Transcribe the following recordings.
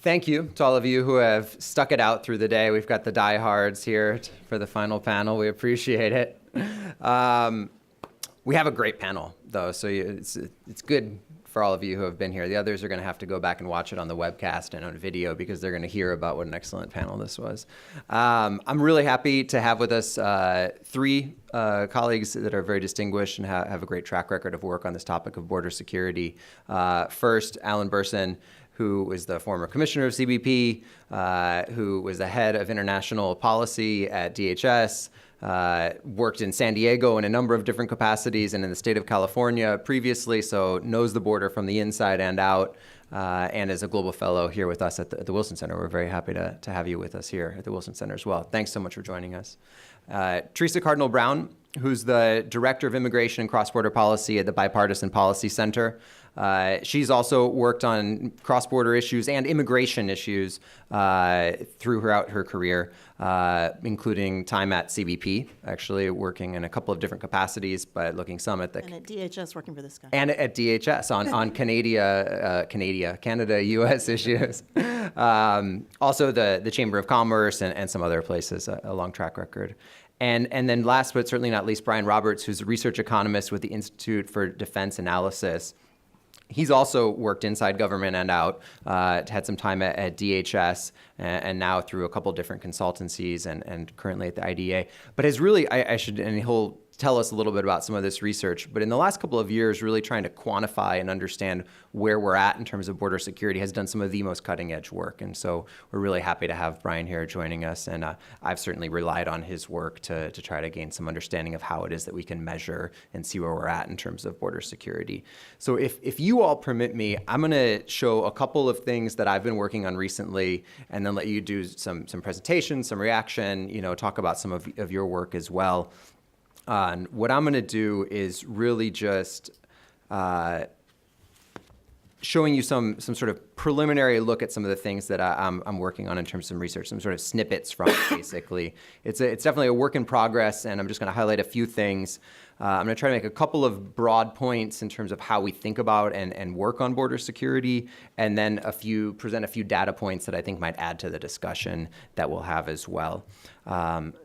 thank you to all of you who have stuck it out through the day. We've got the diehards here for the final panel. We appreciate it. We have a great panel, though, so it's good for all of you who have been here. The others are going to have to go back and watch it on the webcast and on video because they're going to hear about what an excellent panel this was. I'm really happy to have with us three colleagues that are very distinguished and have a great track record of work on this topic of border security. First, Alan Bersin, who was the former commissioner of CBP, who was the head of international policy at DHS, worked in San Diego in a number of different capacities and in the state of California previously, so knows the border from the inside and out, and is a global fellow here with us at the Wilson Center. We're very happy to have you with us here at the Wilson Center as well. Thanks so much for joining us. Theresa Cardinal Brown, who's the Director of Immigration and Cross-Border Policy at the Bipartisan Policy Center. She's also worked on cross-border issues and immigration issues throughout her career, including time at CBP, actually working in a couple of different capacities, but looking some at the... And at DHS, working for this guy. And at DHS on Canada, U.S. issues. Also the Chamber of Commerce and some other places, a long track record. And then last but certainly not least, Brian Roberts, who's a research economist with the Institute for Defense Analysis. He's also worked inside government and out, had some time at DHS, and now through a couple different consultancies and currently at the IDA. But has really, and he'll tell us a little bit about some of this research, but in the last couple of years, really trying to quantify and understand where we're at in terms of border security, has done some of the most cutting edge work. And so we're really happy to have Brian here joining us. And I've certainly relied on his work to try to gain some understanding of how it is that we can measure and see where we're at in terms of border security. So if you all permit me, I'm gonna show a couple of things that I've been working on recently, and then let you do some presentations, some reaction, talk about some of your work as well. What I'm going to do is really just showing you some sort of preliminary look at some of the things that I'm working on in terms of some research, some sort of snippets from it, basically. It's definitely a work in progress, and I'm just going to highlight a few things. I'm going to try to make a couple of broad points in terms of how we think about and work on border security, and then present a few data points that I think might add to the discussion that we'll have as well.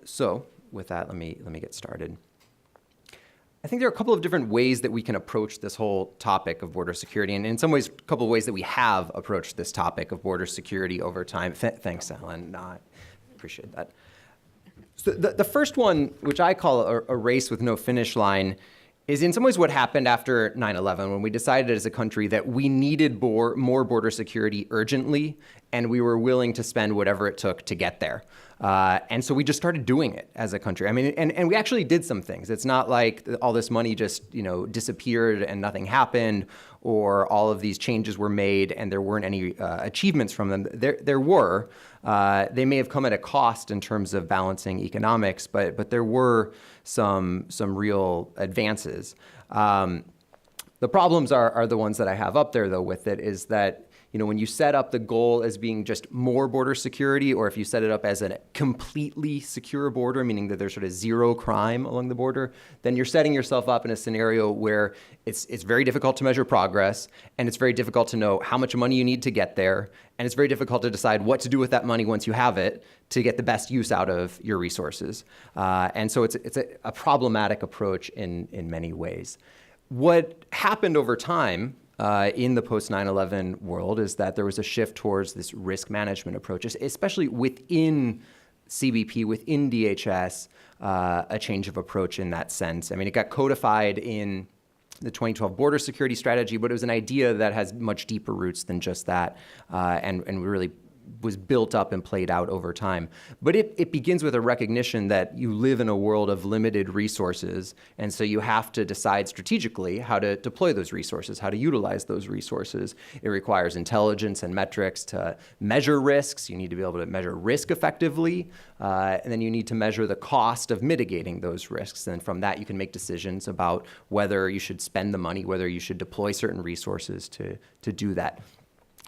So with that, let me get started. I think there are a couple of different ways that we can approach this whole topic of border security, and in some ways, a couple of ways that we have approached this topic of border security over time. Thanks, Alan. I appreciate that. So the first one, which I call a race with no finish line, is in some ways what happened after 9/11, when we decided as a country that we needed more border security urgently, and we were willing to spend whatever it took to get there. And so we just started doing it as a country. I mean, and we actually did some things. It's not like all this money just, disappeared and nothing happened, or all of these changes were made and there weren't any achievements from them. There were. They may have come at a cost in terms of balancing economics, but there were some real advances. The problems are the ones that I have up there, though, with it, is that when you set up the goal as being just more border security, or if you set it up as a completely secure border, meaning that there's sort of zero crime along the border, then you're setting yourself up in a scenario where it's very difficult to measure progress, and it's very difficult to know how much money you need to get there, and it's very difficult to decide what to do with that money once you have it to get the best use out of your resources. And so it's a problematic approach in many ways. What happened over time in the post-9/11 world is that there was a shift towards this risk management approach, especially within CBP, within DHS, a change of approach in that sense. I mean, it got codified in the 2012 border security strategy, but it was an idea that has much deeper roots than just that, and really was built up and played out over time. But it begins with a recognition that you live in a world of limited resources, and so you have to decide strategically how to deploy those resources, how to utilize those resources. It requires intelligence and metrics to measure risks. You need to be able to measure risk effectively, and then you need to measure the cost of mitigating those risks. And from that, you can make decisions about whether you should spend the money, whether you should deploy certain resources to do that.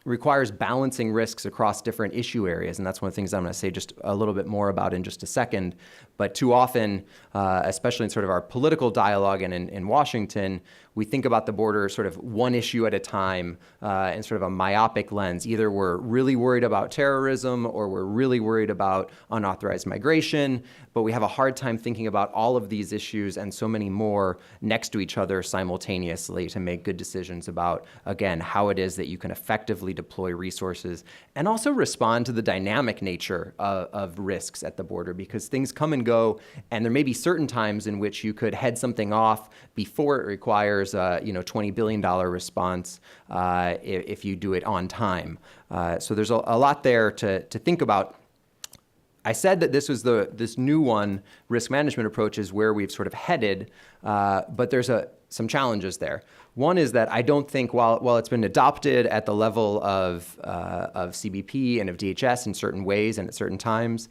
requires balancing risks across different issue areas. And that's one of the things I'm going to say just a little bit more about in just a second. But too often, especially in sort of our political dialogue and in Washington, we think about the border sort of one issue at a time in sort of a myopic lens. Either we're really worried about terrorism or we're really worried about unauthorized migration, but we have a hard time thinking about all of these issues and so many more next to each other simultaneously to make good decisions about, again, how it is that you can effectively deploy resources and also respond to the dynamic nature of risks at the border, because things come and go, and there may be certain times in which you could head something off before it requires a $20 billion response if you do it on time. So there's a lot there to think about. I said that this was this new one, risk management approach, is where we've sort of headed, but there's some challenges there. One is that I don't think, while it's been adopted at the level of CBP and of DHS in certain ways and at certain times,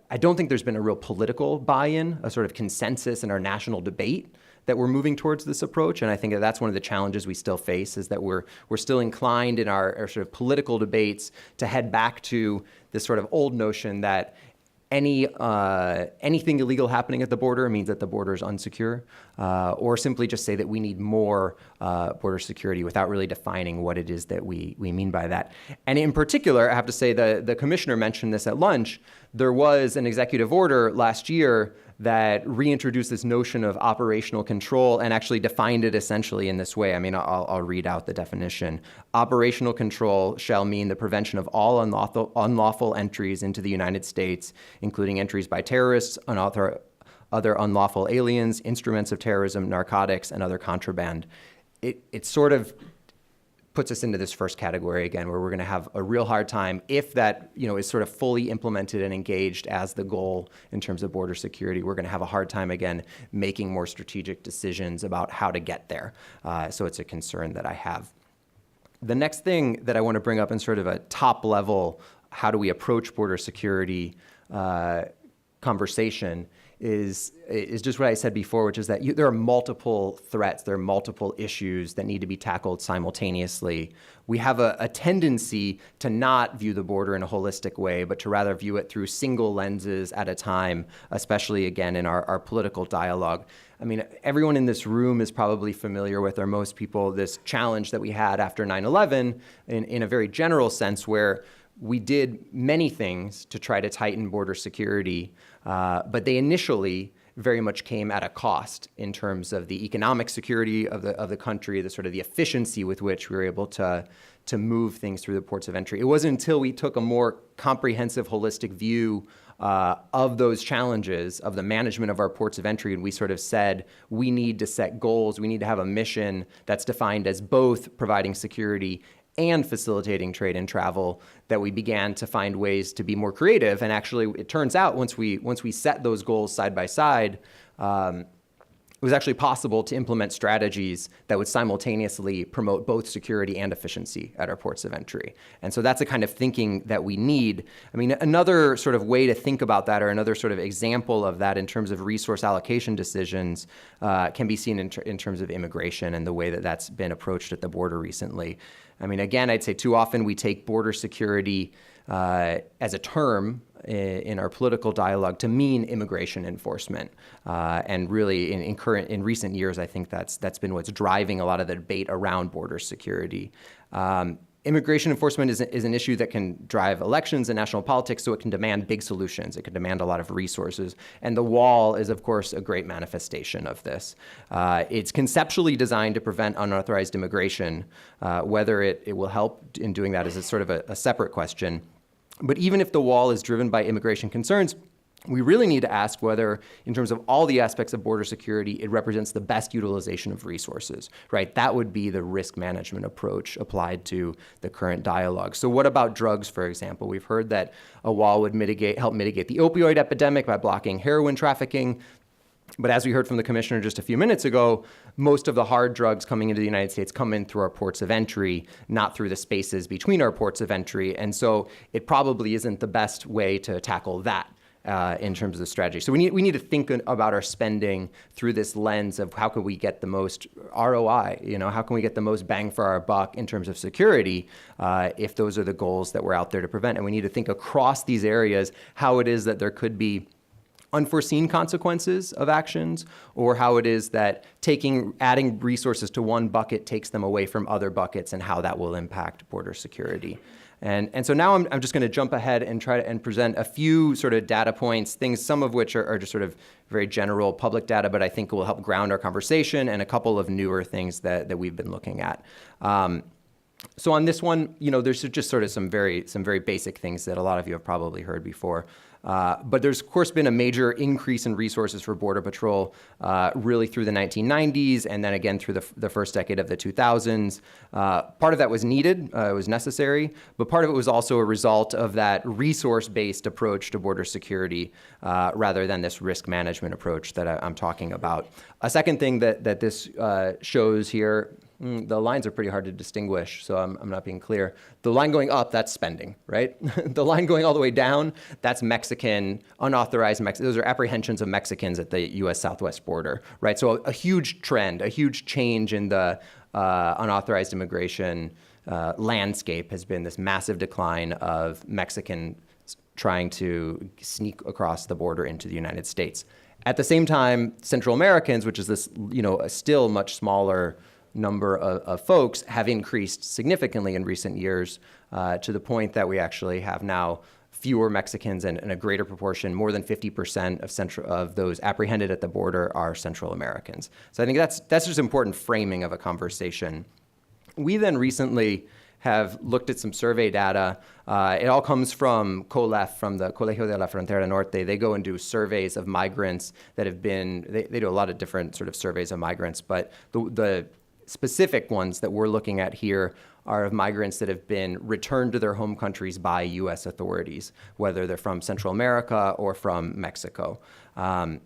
I don't think there's been a real political buy-in, a sort of consensus in our national debate that we're moving towards this approach. And I think that's one of the challenges we still face, is that we're still inclined in our sort of political debates to head back to this sort of old notion that anything illegal happening at the border means that the border is unsecure, or simply just say that we need more border security without really defining what it is that we mean by that. And in particular, I have to say the commissioner mentioned this at lunch. There was an executive order last year that reintroduced this notion of operational control and actually defined it essentially in this way. I mean, I'll read out the definition. Operational control shall mean the prevention of all unlawful entries into the United States, including entries by terrorists, other unlawful aliens, instruments of terrorism, narcotics, and other contraband. It sort of puts us into this first category again, where we're going to have a real hard time if that is sort of fully implemented and engaged as the goal in terms of border security. We're going to have a hard time again making more strategic decisions about how to get there. So it's a concern that I have. The next thing that I want to bring up in sort of a top level, how do we approach border security conversation, is just what I said before, which is that there are multiple threats, there are multiple issues that need to be tackled simultaneously. We have a tendency to not view the border in a holistic way, but to rather view it through single lenses at a time, especially, again, in our political dialogue. I mean, everyone in this room is probably familiar with, or most people, this challenge that we had after 9/11 in a very general sense, where we did many things to try to tighten border security, but they initially very much came at a cost in terms of the economic security of the country, the sort of the efficiency with which we were able to move things through the ports of entry. It wasn't until we took a more comprehensive, holistic view of those challenges, of the management of our ports of entry, and we sort of said, we need to set goals, we need to have a mission that's defined as both providing security and facilitating trade and travel, that we began to find ways to be more creative. And actually, it turns out once we set those goals side by side, it was actually possible to implement strategies that would simultaneously promote both security and efficiency at our ports of entry. And so that's the kind of thinking that we need. I mean, another sort of way to think about that, or another sort of example of that in terms of resource allocation decisions, can be seen in terms of immigration and the way that that's been approached at the border recently. I mean, again, I'd say too often we take border security as a term in our political dialogue to mean immigration enforcement, and really in recent years, I think that's been what's driving a lot of the debate around border security. Immigration enforcement is an issue that can drive elections and national politics, so it can demand big solutions. It can demand a lot of resources. And the wall is, of course, a great manifestation of this. It's conceptually designed to prevent unauthorized immigration. Whether it will help in doing that is a sort of a separate question. But even if the wall is driven by immigration concerns, we really need to ask whether, in terms of all the aspects of border security, it represents the best utilization of resources, right? That would be the risk management approach applied to the current dialogue. So what about drugs, for example? We've heard that a wall would help mitigate the opioid epidemic by blocking heroin trafficking. But as we heard from the commissioner just a few minutes ago, most of the hard drugs coming into the United States come in through our ports of entry, not through the spaces between our ports of entry. And so it probably isn't the best way to tackle that. in terms of the strategy. So we need to think about our spending through this lens of how can we get the most ROI, how can we get the most bang for our buck in terms of security if those are the goals that we're out there to prevent. And we need to think across these areas how it is that there could be unforeseen consequences of actions, or how it is that adding resources to one bucket takes them away from other buckets, and how that will impact border security. And so now I'm just going to jump ahead and try to present a few sort of data points, things, some of which are just sort of very general public data, but I think will help ground our conversation, and a couple of newer things that we've been looking at. So on this one, there's just sort of some very basic things that a lot of you have probably heard before. But there's, of course, been a major increase in resources for Border Patrol really through the 1990s, and then again through the first decade of the 2000s. Part of that was needed, it was necessary, but part of it was also a result of that resource-based approach to border security rather than this risk management approach that I'm talking about. A second thing that this shows here, the lines are pretty hard to distinguish, so I'm not being clear. The line going up, that's spending, right? The line going all the way down, that's Mexican, unauthorized those are apprehensions of Mexicans at the U.S. southwest border, right? So a huge trend, a huge change in the unauthorized immigration landscape has been this massive decline of Mexicans trying to sneak across the border into the United States. At the same time, Central Americans, which is this, a still much smaller number of folks, have increased significantly in recent years to the point that we actually have now fewer Mexicans and a greater proportion, more than 50% of those apprehended at the border are Central Americans. So I think that's just important framing of a conversation. We then recently have looked at some survey data. It all comes from COLEF, from the Colegio de la Frontera Norte. They go and do surveys of migrants that have been, they do a lot of different sort of surveys of migrants, but the specific ones that we're looking at here are of migrants that have been returned to their home countries by U.S. authorities, whether they're from Central America or from Mexico. And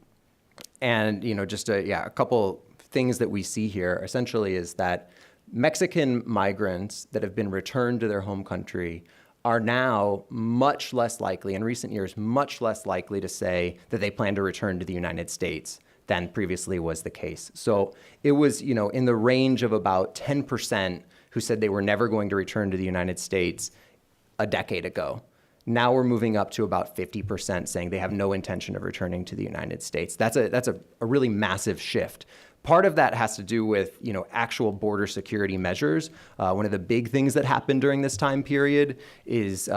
just a couple things that we see here essentially is that Mexican migrants that have been returned to their home country are now much less likely, in recent years, much less likely to say that they plan to return to the United States than previously was the case. So it was, in the range of about 10% who said they were never going to return to the United States a decade ago. Now we're moving up to about 50% saying they have no intention of returning to the United States. That's a really massive shift. Part of that has to do with, actual border security measures. One of the big things that happened during this time period is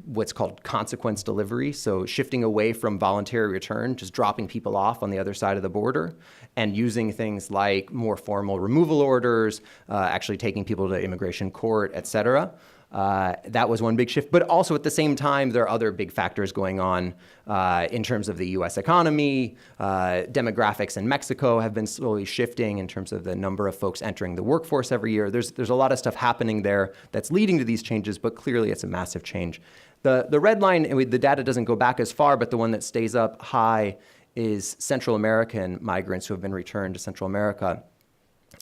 what's called consequence delivery. So shifting away from voluntary return, just dropping people off on the other side of the border, and using things like more formal removal orders, actually taking people to immigration court, et cetera. That was one big shift. But also at the same time, there are other big factors going on in terms of the U.S. economy. Demographics in Mexico have been slowly shifting in terms of the number of folks entering the workforce every year. There's a lot of stuff happening there that's leading to these changes, but clearly it's a massive change. The red line, the data doesn't go back as far, but the one that stays up high is Central American migrants who have been returned to Central America.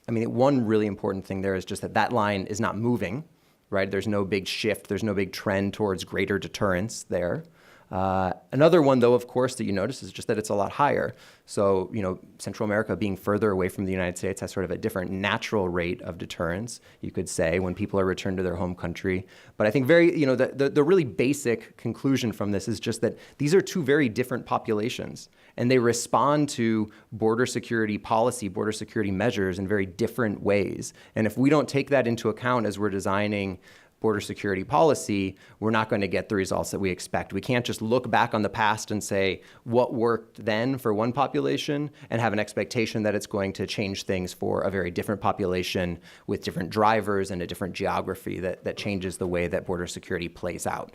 One really important thing there is just that line is not moving. Right? There's no big shift. There's no big trend towards greater deterrence there. Another one, though, of course, that you notice is just that it's a lot higher. So, Central America being further away from the United States has sort of a different natural rate of deterrence, you could say, when people are returned to their home country. But I think the really basic conclusion from this is just that these are two very different populations, and they respond to border security policy, border security measures in very different ways. And if we don't take that into account as we're designing border security policy, we're not going to get the results that we expect. We can't just look back on the past and say what worked then for one population and have an expectation that it's going to change things for a very different population with different drivers and a different geography that changes the way that border security plays out.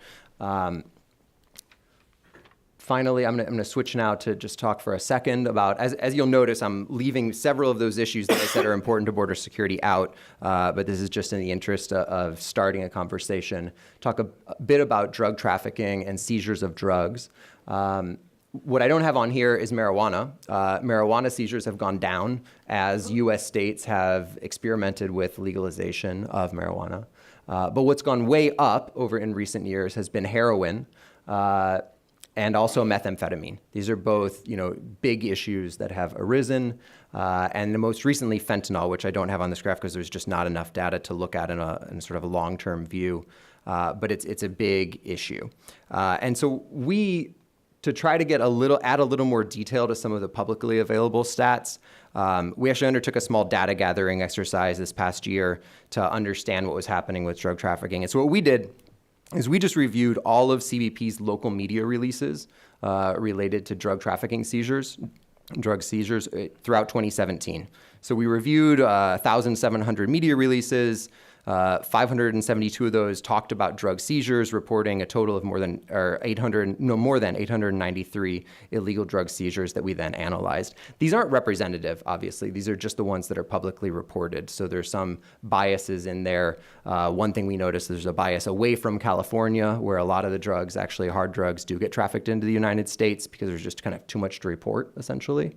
Finally, I'm going to switch now to just talk for a second about, as you'll notice, I'm leaving several of those issues that I said are important to border security out, but this is just in the interest of starting a conversation. Talk a bit about drug trafficking and seizures of drugs. What I don't have on here is marijuana. Marijuana seizures have gone down as U.S. states have experimented with legalization of marijuana. But what's gone way up over in recent years has been heroin. and also methamphetamine. These are both, big issues that have arisen. And most recently, fentanyl, which I don't have on this graph because there's just not enough data to look at in sort of a long-term view. But it's a big issue. And so to try to add a little more detail to some of the publicly available stats, we actually undertook a small data gathering exercise this past year to understand what was happening with drug trafficking. And so what we did is we just reviewed all of CBP's local media releases related to drug seizures throughout 2017. So we reviewed 1,700 media releases. 572 of those talked about drug seizures, reporting a total of more than 893 illegal drug seizures that we then analyzed. These aren't representative, obviously. These are just the ones that are publicly reported. So there's some biases in there. One thing we noticed, there's a bias away from California, where a lot of the drugs, actually hard drugs, do get trafficked into the United States because there's just kind of too much to report, essentially.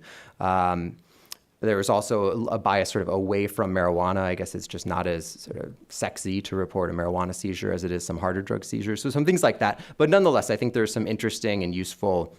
There was also a bias sort of away from marijuana. I guess it's just not as sort of sexy to report a marijuana seizure as it is some harder drug seizures. So some things like that. But nonetheless, I think there's some interesting and useful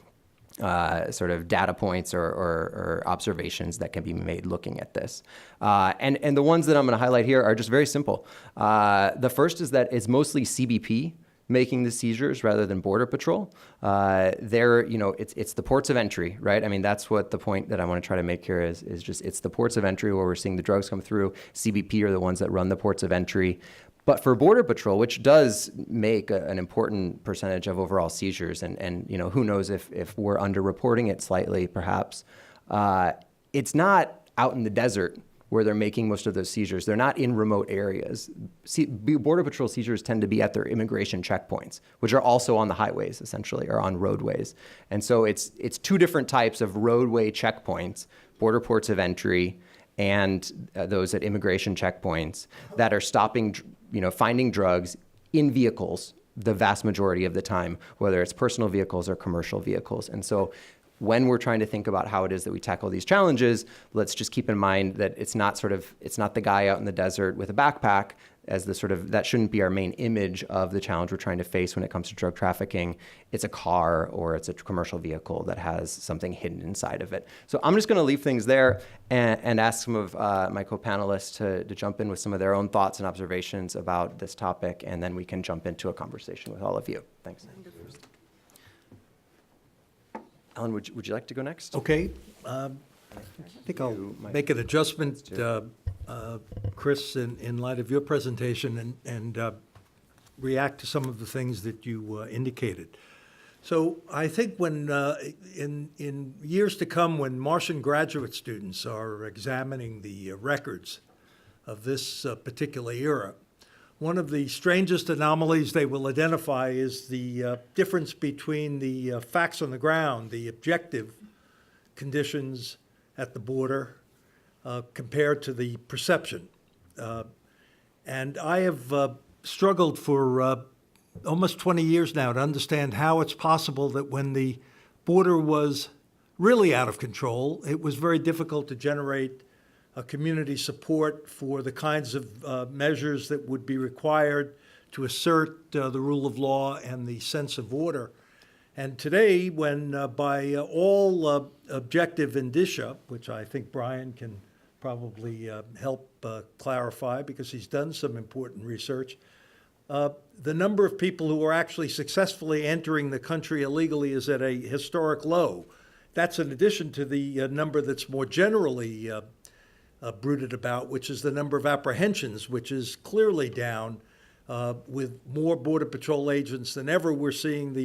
sort of data points or observations that can be made looking at this. And the ones that I'm going to highlight here are just very simple. The first is that it's mostly CBP making the seizures rather than Border Patrol. It's the ports of entry, right? I mean, that's what the point that I want to try to make here is just it's the ports of entry where we're seeing the drugs come through. CBP are the ones that run the ports of entry. But for Border Patrol, which does make an important percentage of overall seizures, and who knows if we're underreporting it slightly, perhaps, it's not out in the desert where they're making most of those seizures. They're not in remote areas. Border Patrol seizures tend to be at their immigration checkpoints, which are also on the highways, essentially, or on roadways. And so it's two different types of roadway checkpoints, border ports of entry, and those at immigration checkpoints that are stopping, finding drugs in vehicles the vast majority of the time, whether it's personal vehicles or commercial vehicles. And so when we're trying to think about how it is that we tackle these challenges, let's just keep in mind that it's not the guy out in the desert with a backpack as that shouldn't be our main image of the challenge we're trying to face when it comes to drug trafficking. It's a car or it's a commercial vehicle that has something hidden inside of it. So I'm just going to leave things there and ask some of my co-panelists to jump in with some of their own thoughts and observations about this topic, and then we can jump into a conversation with all of you. Thanks. Alan, would you like to go next? Okay. I think I'll make an adjustment, Chris, in light of your presentation and react to some of the things that you indicated. So I think when in years to come, when Martian graduate students are examining the records of this particular era, one of the strangest anomalies they will identify is the difference between the facts on the ground, the objective conditions at the border, compared to the perception. And I have struggled for almost 20 years now to understand how it's possible that when the border was really out of control, it was very difficult to generate community support for the kinds of measures that would be required to assert the rule of law and the sense of order. And today, when by all objective indicia, which I think Brian can probably help clarify because he's done some important research, the number of people who are actually successfully entering the country illegally is at a historic low. That's in addition to the number that's more generally brooded about, which is the number of apprehensions, which is clearly down. With more Border Patrol agents than ever, we're seeing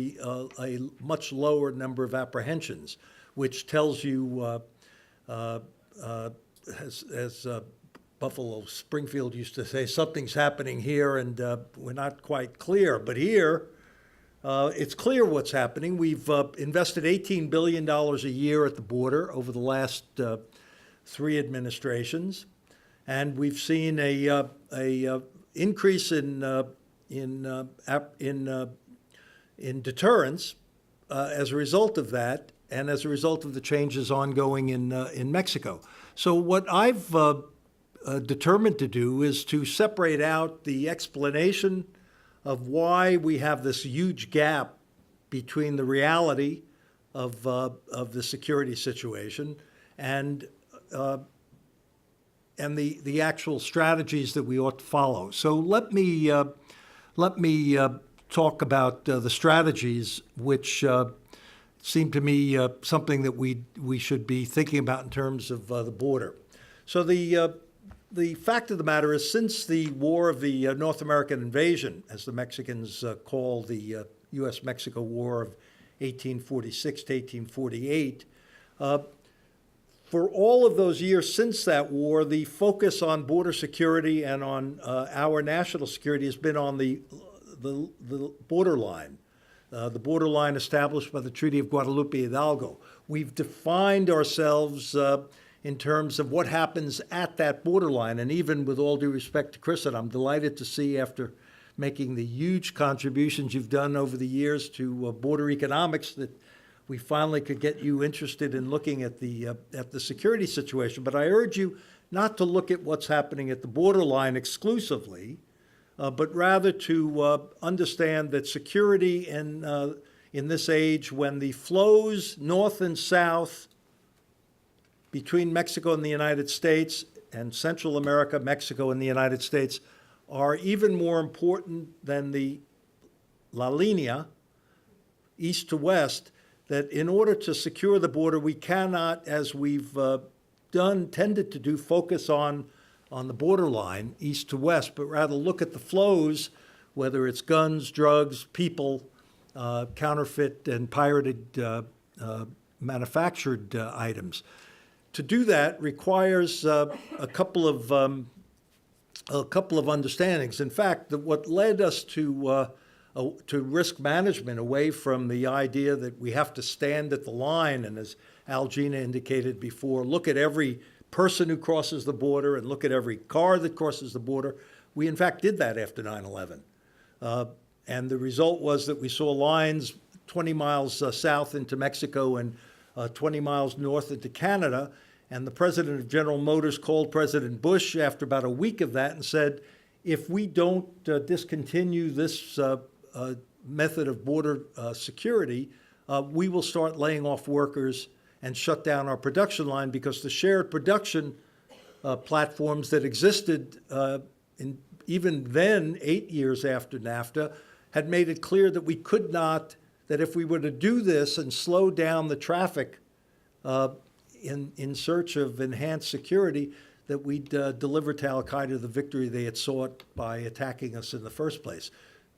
a much lower number of apprehensions, which tells you, as Buffalo Springfield used to say, something's happening here and we're not quite clear. But here, it's clear what's happening. We've invested $18 billion a year at the border over the last 3 administrations, and we've seen a increase in deterrence as a result of that, and as a result of the changes ongoing in Mexico. So what I've determined to do is to separate out the explanation of why we have this huge gap between the reality of the security situation and the actual strategies that we ought to follow. So let me talk about the strategies, which seem to me something that we should be thinking about in terms of the border. So the fact of the matter is, since the war of the North American invasion, as the Mexicans call the U.S. Mexico War of 1846 to 1848, for all of those years since that war, the focus on border security and on our national security has been on the borderline. The borderline established by the Treaty of Guadalupe Hidalgo. We've defined ourselves in terms of what happens at that borderline. And even with all due respect to Chris, and I'm delighted to see, after making the huge contributions you've done over the years to border economics, that we finally could get you interested in looking at the security situation. But I urge you not to look at what's happening at the borderline exclusively, but rather to understand that security in this age, when the flows north and south between Mexico and the United States, and Central America, Mexico and the United States, are even more important than the La Linea, east to west, that in order to secure the border, we cannot, as we've tended to do, focus on the borderline, east to west, but rather look at the flows, whether it's guns, drugs, people, counterfeit and pirated manufactured items. To do that requires a couple of understandings. In fact, what led us to risk management, away from the idea that we have to stand at the line, and as Algina indicated before, look at every person who crosses the border and look at every car that crosses the border. We, in fact, did that after 9/11. And the result was that we saw lines 20 miles south into Mexico and 20 miles north into Canada. And the president of General Motors called President Bush after about a week of that and said, if we don't discontinue this method of border security, we will start laying off workers and shut down our production line, because the shared production platforms that existed even then, 8 years after NAFTA, had made it clear that we could not, that if we were to do this and slow down the traffic in search of enhanced security, that we'd deliver to al-Qaeda the victory they had sought by attacking us in the first place.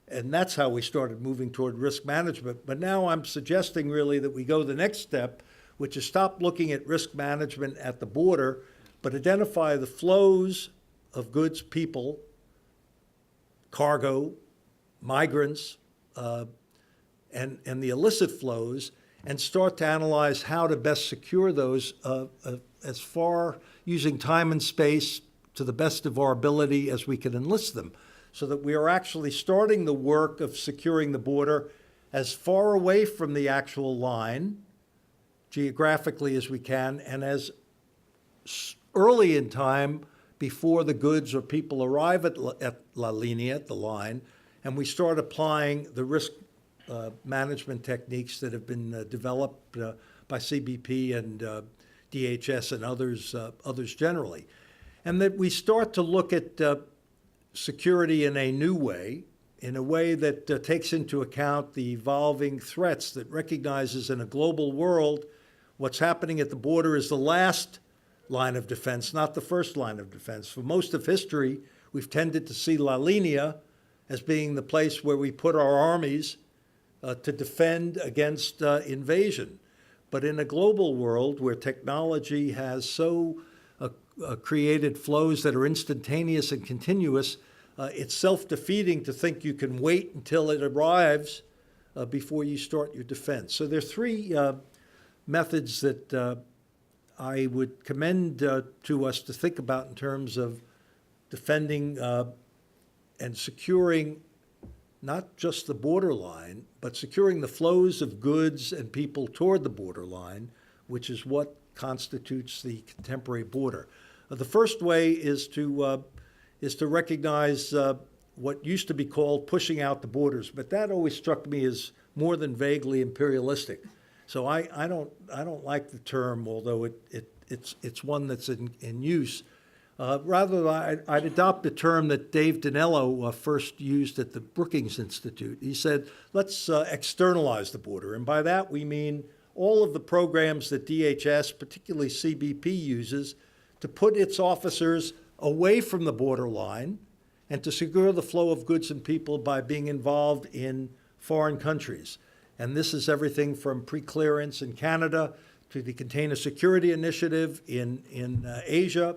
And that's how we started moving toward risk management. But now I'm suggesting really that we go the next step, which is stop looking at risk management at the border, but identify the flows of goods, people, cargo, migrants, and the illicit flows, and start to analyze how to best secure those as far, using time and space to the best of our ability as we can enlist them, so that we are actually starting the work of securing the border as far away from the actual line geographically as we can, and as early in time before the goods or people arrive at La Linea, at the line, and we start applying the risk management techniques that have been developed by CBP and DHS and others generally. And that we start to look at security in a new way, in a way that takes into account the evolving threats, that recognizes in a global world what's happening at the border is the last line of defense, not the first line of defense. For most of history, we've tended to see La Linea as being the place where we put our armies to defend against invasion. But in a global world where technology has so created flows that are instantaneous and continuous, it's self-defeating to think you can wait until it arrives before you start your defense. So there are three methods that I would commend to us to think about in terms of defending and securing not just the borderline, but securing the flows of goods and people toward the borderline, which is what constitutes the contemporary border. The first way is to recognize what used to be called pushing out the borders, but that always struck me as more than vaguely imperialistic. So I don't like the term, although it's one that's in use. Rather, I'd adopt a term that Dave Dinello first used at the Brookings Institute. He said, let's externalize the border. And by that, we mean all of the programs that DHS, particularly CBP, uses to put its officers away from the borderline and to secure the flow of goods and people by being involved in foreign countries. And this is everything from pre-clearance in Canada to the Container Security Initiative in Asia,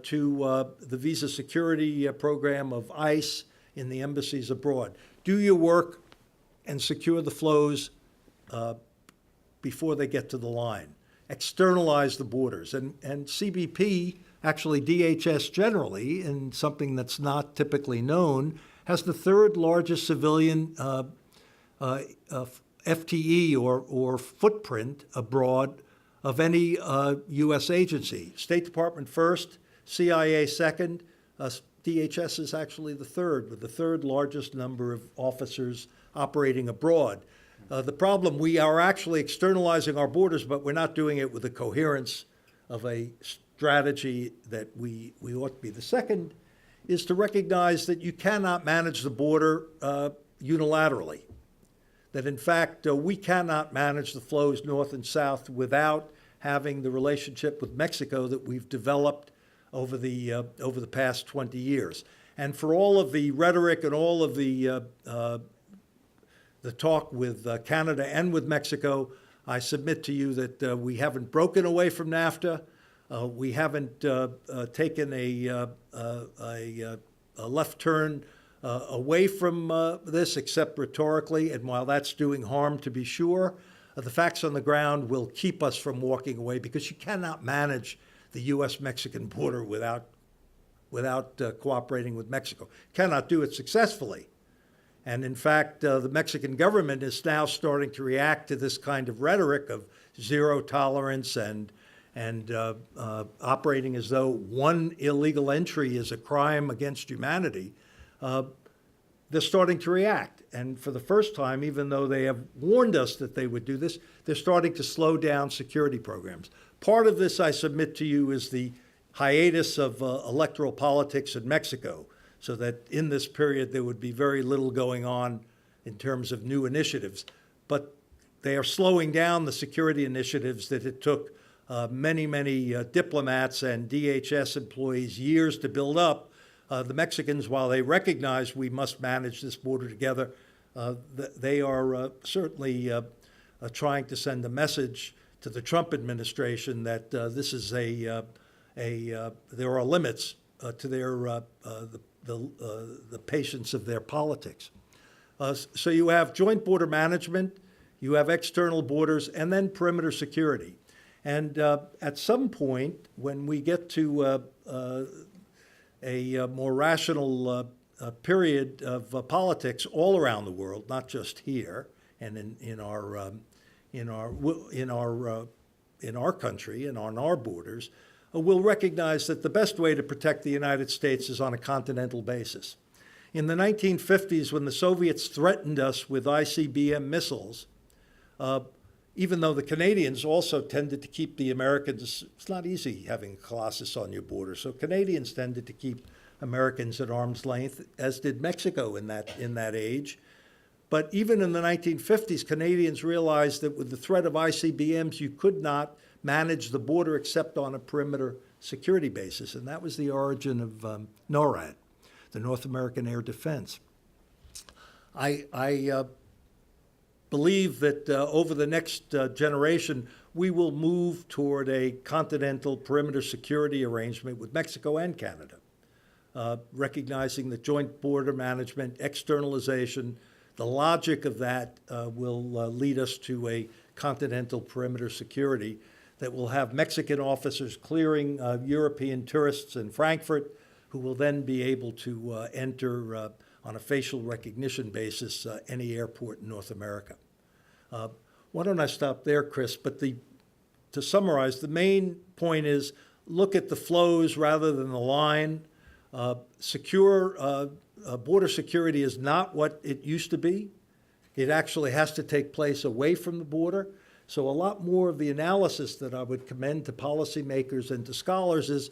to the visa security program of ICE in the embassies abroad. Do your work and secure the flows before they get to the line. Externalize the borders. And CBP, actually DHS generally, in something that's not typically known, has the third largest civilian FTE or footprint abroad of any U.S. agency. State Department first, CIA second, DHS is actually the third, with the third largest number of officers operating abroad. The problem, we are actually externalizing our borders, but we're not doing it with the coherence of a strategy that we ought to be. The second is to recognize that you cannot manage the border unilaterally. That in fact, we cannot manage the flows north and south without having the relationship with Mexico that we've developed over the past 20 years. And for all of the rhetoric and all of the talk with Canada and with Mexico, I submit to you that we haven't broken away from NAFTA. We haven't taken a left turn away from this, except rhetorically, and while that's doing harm to be sure, the facts on the ground will keep us from walking away, because you cannot manage the U.S.-Mexican border without cooperating with Mexico. Cannot do it successfully. And in fact, the Mexican government is now starting to react to this kind of rhetoric of zero tolerance and operating as though one illegal entry is a crime against humanity. They're starting to react. And for the first time, even though they have warned us that they would do this, they're starting to slow down security programs. Part of this, I submit to you, is the hiatus of electoral politics in Mexico, so that in this period there would be very little going on in terms of new initiatives. But they are slowing down the security initiatives that it took many diplomats and DHS employees years to build up. The Mexicans, while they recognize we must manage this border together, they are certainly trying to send a message to the Trump administration that this is there are limits to their the patience of their politics. So you have joint border management, you have external borders, and then perimeter security. And at some point, when we get to a more rational period of politics all around the world, not just here and in our country and on our borders, we'll recognize that the best way to protect the United States is on a continental basis. In the 1950s, when the Soviets threatened us with ICBM missiles, even though the Canadians also tended to keep the Americans, it's not easy having a Colossus on your border, so Canadians tended to keep Americans at arm's length, as did Mexico in that age. But even in the 1950s, Canadians realized that with the threat of ICBMs, you could not manage the border except on a perimeter security basis, and that was the origin of NORAD, the North American Air Defense. I believe that over the next generation, we will move toward a continental perimeter security arrangement with Mexico and Canada, recognizing that joint border management, externalization, the logic of that will lead us to a continental perimeter security that will have Mexican officers clearing European tourists in Frankfurt, who will then be able to enter on a facial recognition basis any airport in North America. Why don't I stop there, Chris? But to summarize, the main point is look at the flows rather than the line. Border security is not what it used to be. It actually has to take place away from the border. So a lot more of the analysis that I would commend to policymakers and to scholars is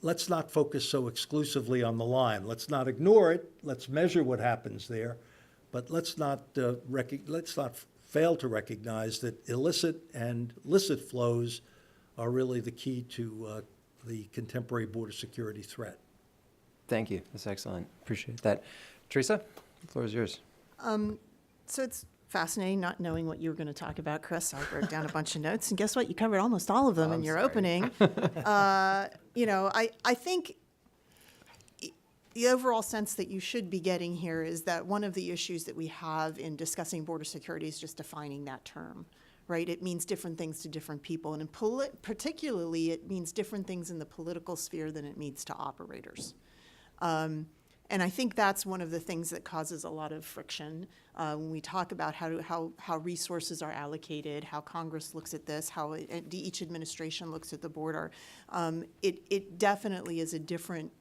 let's not focus so exclusively on the line. Let's not ignore it. Let's measure what happens there. But let's not fail to recognize that illicit and licit flows are really the key to the contemporary border security threat. Thank you. That's excellent. Appreciate that. Teresa, the floor is yours. So it's fascinating not knowing what you were going to talk about, Chris. I wrote down a bunch of notes, and guess what? You covered almost all of them in your opening. I think the overall sense that you should be getting here is that one of the issues that we have in discussing border security is just defining that term, right? It means different things to different people, and particularly it means different things in the political sphere than it means to operators. And I think that's one of the things that causes a lot of friction when we talk about how resources are allocated, how Congress looks at this, how each administration looks at the border. It definitely is a different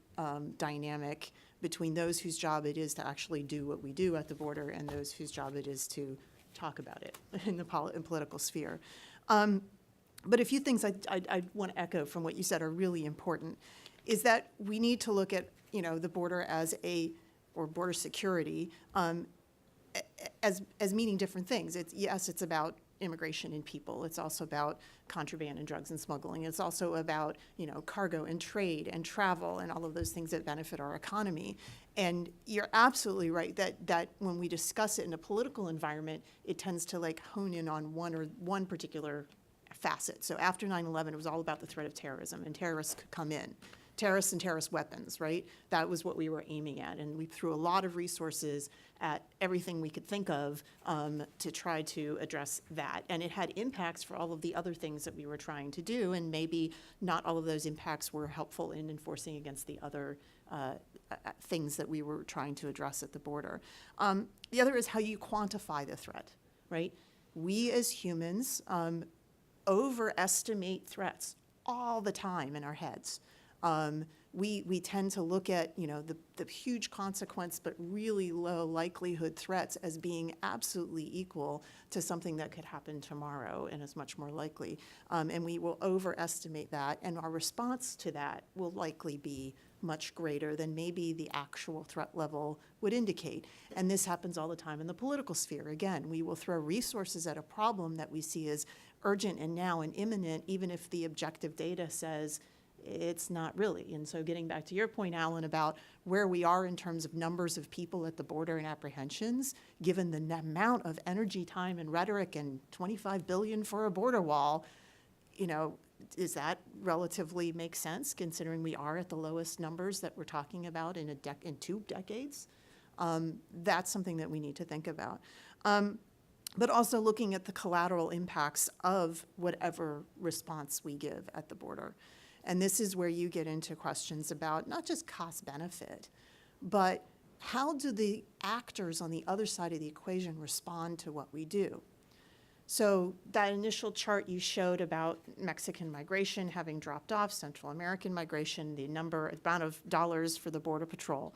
dynamic between those whose job it is to actually do what we do at the border and those whose job it is to talk about it in the political sphere. But a few things I want to echo from what you said are really important is that we need to look at the border or border security as meaning different things. It's about immigration and people. It's also about contraband and drugs and smuggling. It's also about, cargo and trade and travel and all of those things that benefit our economy. And you're absolutely right that when we discuss it in a political environment, it tends to hone in on one particular facet. So after 9/11, it was all about the threat of terrorism, and terrorists could come in. Terrorists and terrorist weapons, right? That was what we were aiming at. And we threw a lot of resources at everything we could think of to try to address that. And it had impacts for all of the other things that we were trying to do. And maybe not all of those impacts were helpful in enforcing against the other things that we were trying to address at the border. The other is how you quantify the threat, right? We as humans overestimate threats all the time in our heads. We tend to look at, the huge consequence but really low likelihood threats as being absolutely equal to something that could happen tomorrow and is much more likely. And we will overestimate that, and our response to that will likely be much greater than maybe the actual threat level would indicate. And this happens all the time in the political sphere. Again, we will throw resources at a problem that we see as urgent and now and imminent, even if the objective data says it's not really. And so getting back to your point, Alan, about where we are in terms of numbers of people at the border and apprehensions, given the amount of energy, time, and rhetoric and $25 billion for a border wall, does that relatively make sense considering we are at the lowest numbers that we're talking about in 2 decades? That's something that we need to think about. But also looking at the collateral impacts of whatever response we give at the border. And this is where you get into questions about not just cost benefit, but how do the actors on the other side of the equation respond to what we do? So that initial chart you showed about Mexican migration having dropped off, Central American migration, the amount of dollars for the Border Patrol,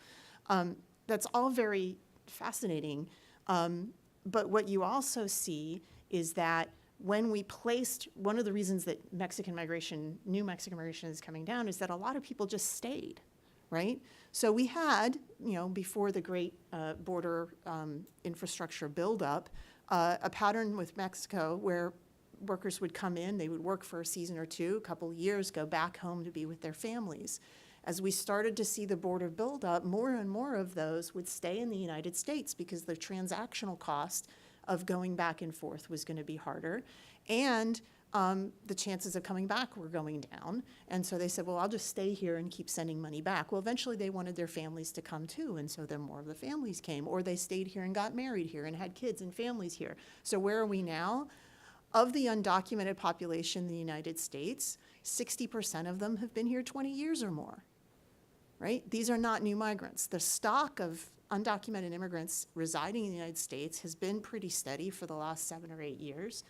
that's all very fascinating. But what you also see is that when we placed, one of the reasons that new Mexican migration is coming down is that a lot of people just stayed, right? So we had, before the great border infrastructure buildup, a pattern with Mexico where workers would come in, they would work for a season or two, a couple of years, go back home to be with their families. As we started to see the border build up, more and more of those would stay in the United States because the transactional cost of going back and forth was going to be harder. And the chances of coming back were going down. And so they said, well, I'll just stay here and keep sending money back. Well, eventually they wanted their families to come too. And so then more of the families came, or they stayed here and got married here and had kids and families here. So where are we now? Of the undocumented population in the United States, 60% of them have been here 20 years or more, right? These are not new migrants. The stock of undocumented immigrants residing in the United States has been pretty steady for the last 7 or 8 years.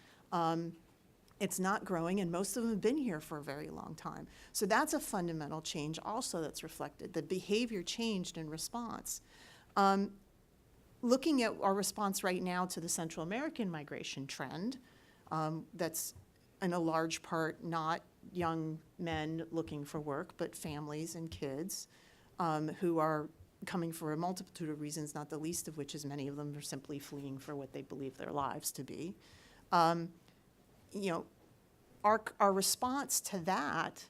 It's not growing, and most of them have been here for a very long time. So that's a fundamental change also that's reflected. The behavior changed in response. Looking at our response right now to the Central American migration trend, that's in a large part not young men looking for work, but families and kids who are coming for a multitude of reasons, not the least of which is many of them are simply fleeing for what they believe their lives to be. You know, our response to that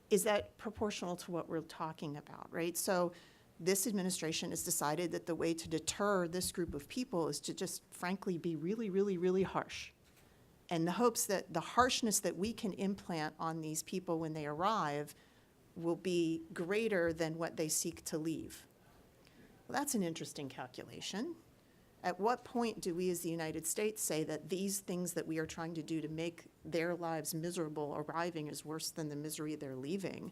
is that proportional to what we're talking about, right? So this administration has decided that the way to deter this group of people is to just frankly be really, really, really harsh. And the hopes that the harshness that we can implant on these people when they arrive will be greater than what they seek to leave. Well, that's an interesting calculation. At what point do we as the United States say that these things that we are trying to do to make their lives miserable arriving is worse than the misery they're leaving?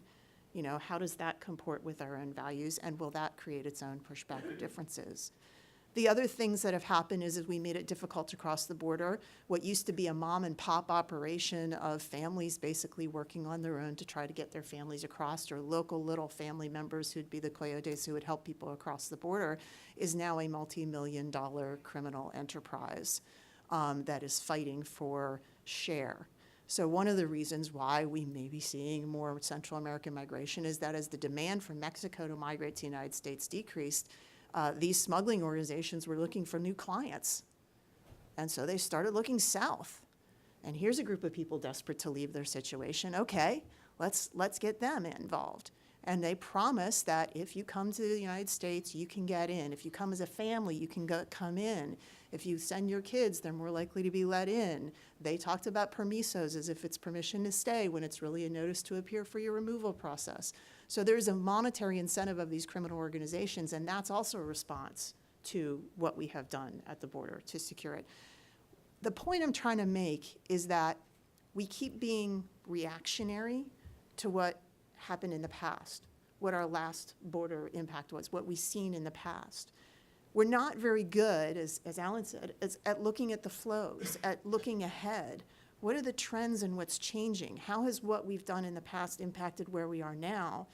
You know, how does that comport with our own values, and will that create its own pushback or differences? The other things that have happened is we made it difficult to cross the border. What used to be a mom and pop operation of families basically working on their own to try to get their families across, or local little family members who'd be the coyotes who would help people across the border, is now a multi-million-dollar criminal enterprise that is fighting for share. So one of the reasons why we may be seeing more Central American migration is that as the demand for Mexico to migrate to the United States decreased, these smuggling organizations were looking for new clients. And so they started looking south. And here's a group of people desperate to leave their situation. Okay, let's get them involved. And they promise that if you come to the United States, you can get in. If you come as a family, you can come in. If you send your kids, they're more likely to be let in. They talked about permisos as if it's permission to stay when it's really a notice to appear for your removal process. So there's a monetary incentive of these criminal organizations, and that's also a response to what we have done at the border to secure it. The point I'm trying to make is that we keep being reactionary to what happened in the past, what our last border impact was, what we've seen in the past. We're not very good, as Alan said, at looking at the flows, at looking ahead. What are the trends and what's changing? How has what we've done in the past impacted where we are now?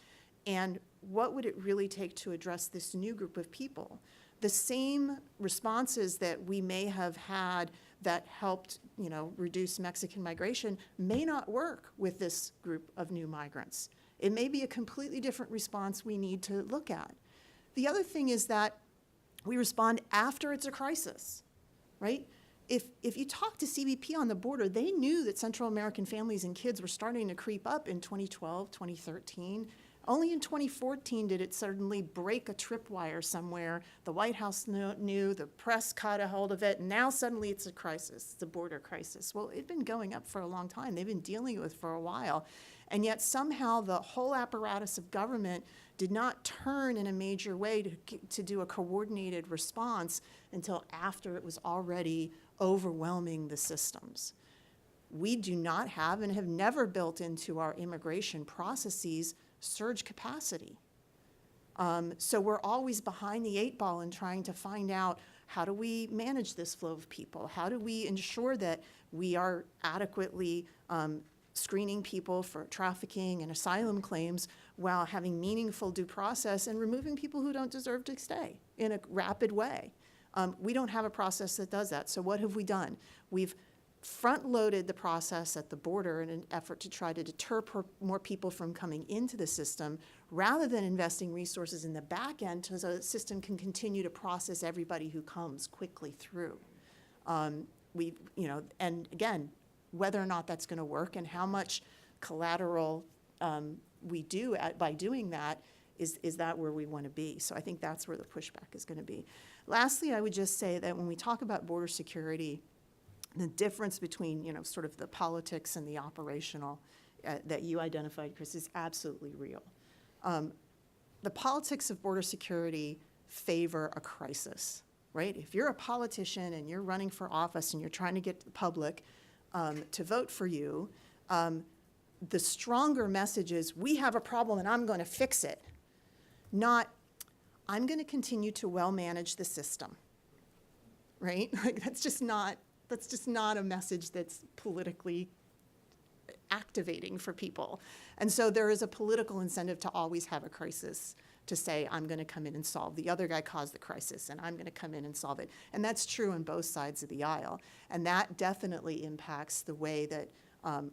And what would it really take to address this new group of people? The same responses that we may have had that helped, reduce Mexican migration may not work with this group of new migrants. It may be a completely different response we need to look at. The other thing is that we respond after it's a crisis, right? If you talk to CBP on the border, they knew that Central American families and kids were starting to creep up in 2012, 2013. Only in 2014 did it suddenly break a tripwire somewhere. The White House knew, the press caught a hold of it, and now suddenly it's a crisis, it's a border crisis. Well, it'd been going up for a long time. They've been dealing with it for a while. And yet somehow the whole apparatus of government did not turn in a major way to do a coordinated response until after it was already overwhelming the systems. We do not have and have never built into our immigration processes surge capacity. So we're always behind the 8 ball in trying to find out, how do we manage this flow of people? How do we ensure that we are adequately screening people for trafficking and asylum claims while having meaningful due process and removing people who don't deserve to stay in a rapid way? We don't have a process that does that. So what have we done? We've front-loaded the process at the border in an effort to try to deter more people from coming into the system, rather than investing resources in the back end so the system can continue to process everybody who comes quickly through. And again, whether or not that's going to work and how much collateral we do by doing that, is that where we want to be? So I think that's where the pushback is going to be. Lastly, I would just say that when we talk about border security, the difference between, sort of the politics and the operational that you identified, Chris, is absolutely real. The politics of border security favor a crisis, right? If you're a politician and you're running for office and you're trying to get the public to vote for you, the stronger message is, we have a problem and I'm going to fix it, not, I'm going to continue to well manage the system, right? Like, that's just not That's just not a message that's politically activating for people. And so there is a political incentive to always have a crisis, to say, I'm going to come in and solve. The other guy caused the crisis, and I'm going to come in and solve it. And that's true on both sides of the aisle. And that definitely impacts the way that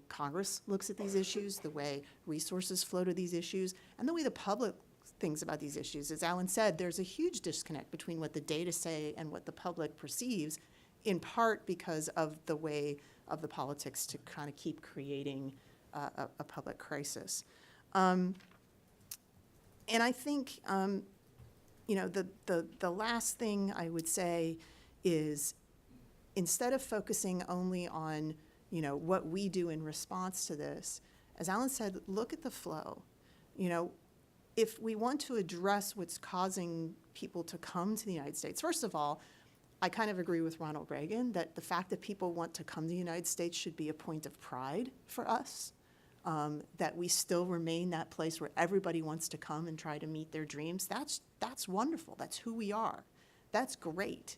Congress looks at these issues, the way resources flow to these issues, and the way the public thinks about these issues. As Alan said, there's a huge disconnect between what the data say and what the public perceives, in part because of the way of the politics to kind of keep creating a public crisis. And I think, the last thing I would say is, instead of focusing only on, what we do in response to this, as Alan said, look at the flow. If we want to address what's causing people to come to the United States, first of all, I kind of agree with Ronald Reagan that the fact that people want to come to the United States should be a point of pride for us, that we still remain that place where everybody wants to come and try to meet their dreams. That's wonderful. That's who we are. That's great.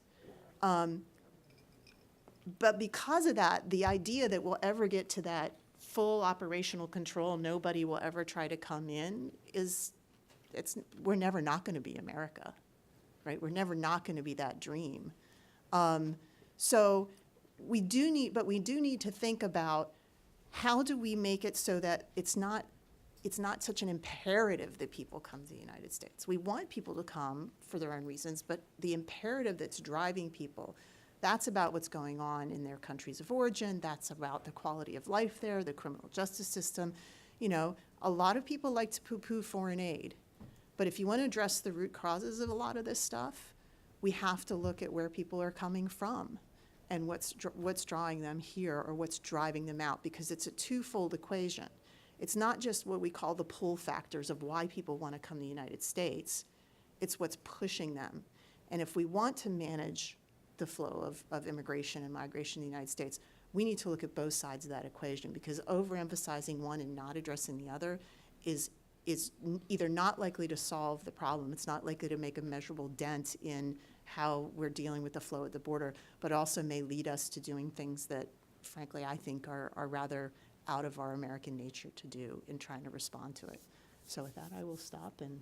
But because of that, the idea that we'll ever get to that full operational control, nobody will ever try to come in, we're never not going to be America, right? We're never not going to be that dream. So we do need to think about, how do we make it so that it's not such an imperative that people come to the United States. We want people to come for their own reasons, but the imperative that's driving people, that's about what's going on in their countries of origin. That's about the quality of life there, the criminal justice system. A lot of people like to poo-poo foreign aid. But if you want to address the root causes of a lot of this stuff, we have to look at where people are coming from and what's drawing them here, or what's driving them out, because it's a twofold equation. It's not just what we call the pull factors of why people want to come to the United States. It's what's pushing them. And if we want to manage the flow of immigration and migration in the United States, we need to look at both sides of that equation, because overemphasizing one and not addressing the other is either not likely to solve the problem, it's not likely to make a measurable dent in how we're dealing with the flow at the border, but also may lead us to doing things that, frankly, I think are rather out of our American nature to do in trying to respond to it. So with that, I will stop and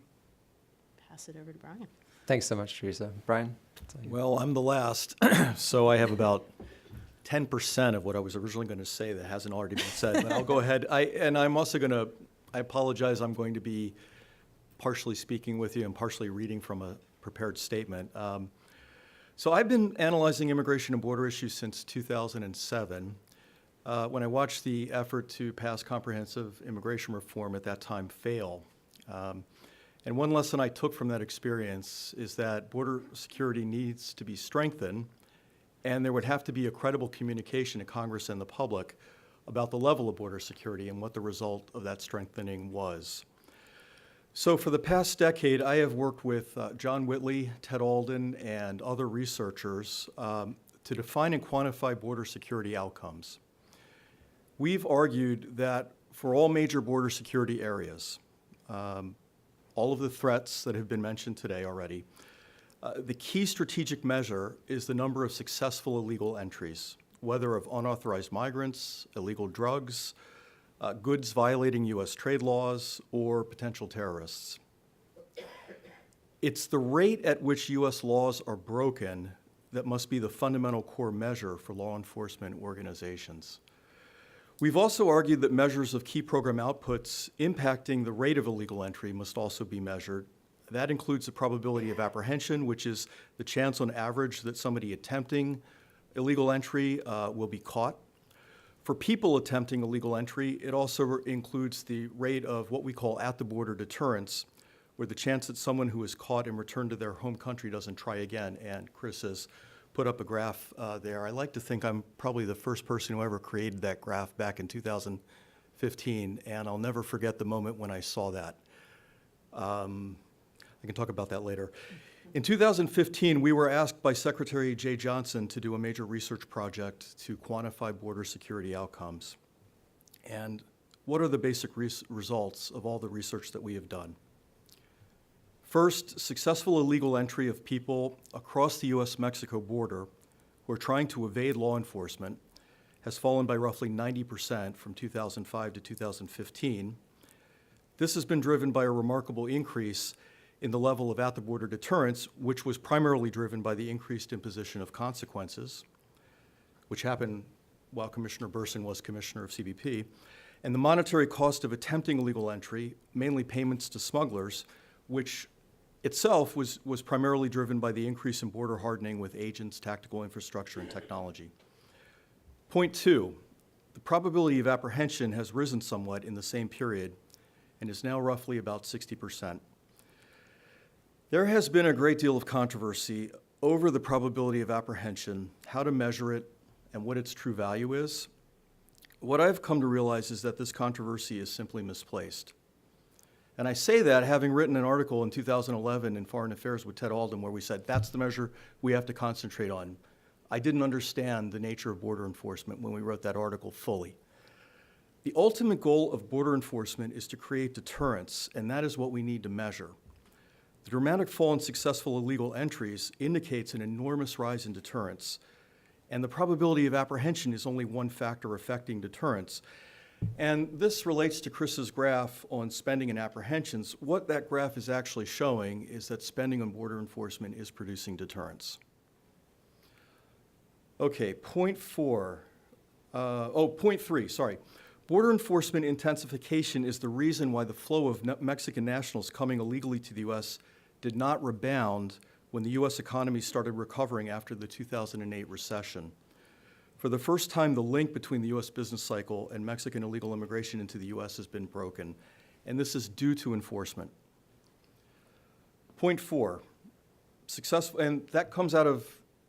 pass it over to Brian. Thanks so much, Theresa. Brian? Well, I'm the last, so I have about 10% of what I was originally going to say that hasn't already been said, but I'll go ahead. I apologize, I'm going to be partially speaking with you and partially reading from a prepared statement. So I've been analyzing immigration and border issues since 2007, when I watched the effort to pass comprehensive immigration reform at that time fail. And one lesson I took from that experience is that border security needs to be strengthened, and there would have to be a credible communication to Congress and the public about the level of border security and what the result of that strengthening was. So for the past decade, I have worked with John Whitley, Ted Alden, and other researchers to define and quantify border security outcomes. We've argued that for all major border security areas, all of the threats that have been mentioned today already, the key strategic measure is the number of successful illegal entries, whether of unauthorized migrants, illegal drugs, goods violating U.S. trade laws, or potential terrorists. It's the rate at which U.S. laws are broken that must be the fundamental core measure for law enforcement organizations. We've also argued that measures of key program outputs impacting the rate of illegal entry must also be measured. That includes the probability of apprehension, which is the chance on average that somebody attempting illegal entry will be caught. For people attempting illegal entry, it also includes the rate of what we call at-the-border deterrence, where the chance that someone who is caught and returned to their home country doesn't try again. And Chris has put up a graph there. I like to think I'm probably the first person who ever created that graph back in 2015, and I'll never forget the moment when I saw that. I can talk about that later. In 2015, we were asked by Secretary Jay Johnson to do a major research project to quantify border security outcomes. And what are the basic results of all the research that we have done? First, successful illegal entry of people across the U.S. Mexico border who are trying to evade law enforcement has fallen by roughly 90% from 2005 to 2015. This has been driven by a remarkable increase in the level of at-the-border deterrence, which was primarily driven by the increased imposition of consequences, which happened while Commissioner Bersin was Commissioner of CBP, and the monetary cost of attempting illegal entry, mainly payments to smugglers, which itself was primarily driven by the increase in border hardening with agents, tactical infrastructure, and technology. Point two, the probability of apprehension has risen somewhat in the same period and is now roughly about 60%. There has been a great deal of controversy over the probability of apprehension, how to measure it, and what its true value is. What I've come to realize is that this controversy is simply misplaced. And I say that having written an article in 2011 in Foreign Affairs with Ted Alden where we said that's the measure we have to concentrate on. I didn't understand the nature of border enforcement when we wrote that article fully. The ultimate goal of border enforcement is to create deterrence, and that is what we need to measure. The dramatic fall in successful illegal entries indicates an enormous rise in deterrence, and the probability of apprehension is only one factor affecting deterrence. And this relates to Chris's graph on spending and apprehensions. What that graph is actually showing is that spending on border enforcement is producing deterrence. Okay, point three, sorry. Border enforcement intensification is the reason why the flow of Mexican nationals coming illegally to the U.S. did not rebound when the U.S. economy started recovering after the 2008 recession. For the first time, the link between the U.S. business cycle and Mexican illegal immigration into the U.S. has been broken, and this is due to enforcement. Point four, successful, and that comes out of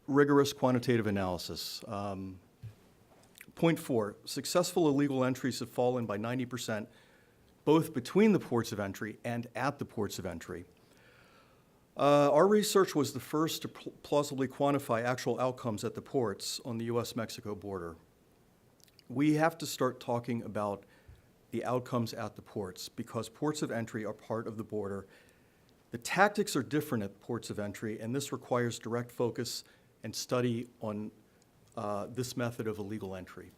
rigorous quantitative analysis. Point four, successful illegal entries have fallen by 90%, both between the ports of entry and at the ports of entry. Our research was the first to plausibly quantify actual outcomes at the ports on the U.S. Mexico border. We have to start talking about the outcomes at the ports because ports of entry are part of the border. The tactics are different at ports of entry, and this requires direct focus and study on this method of illegal entry.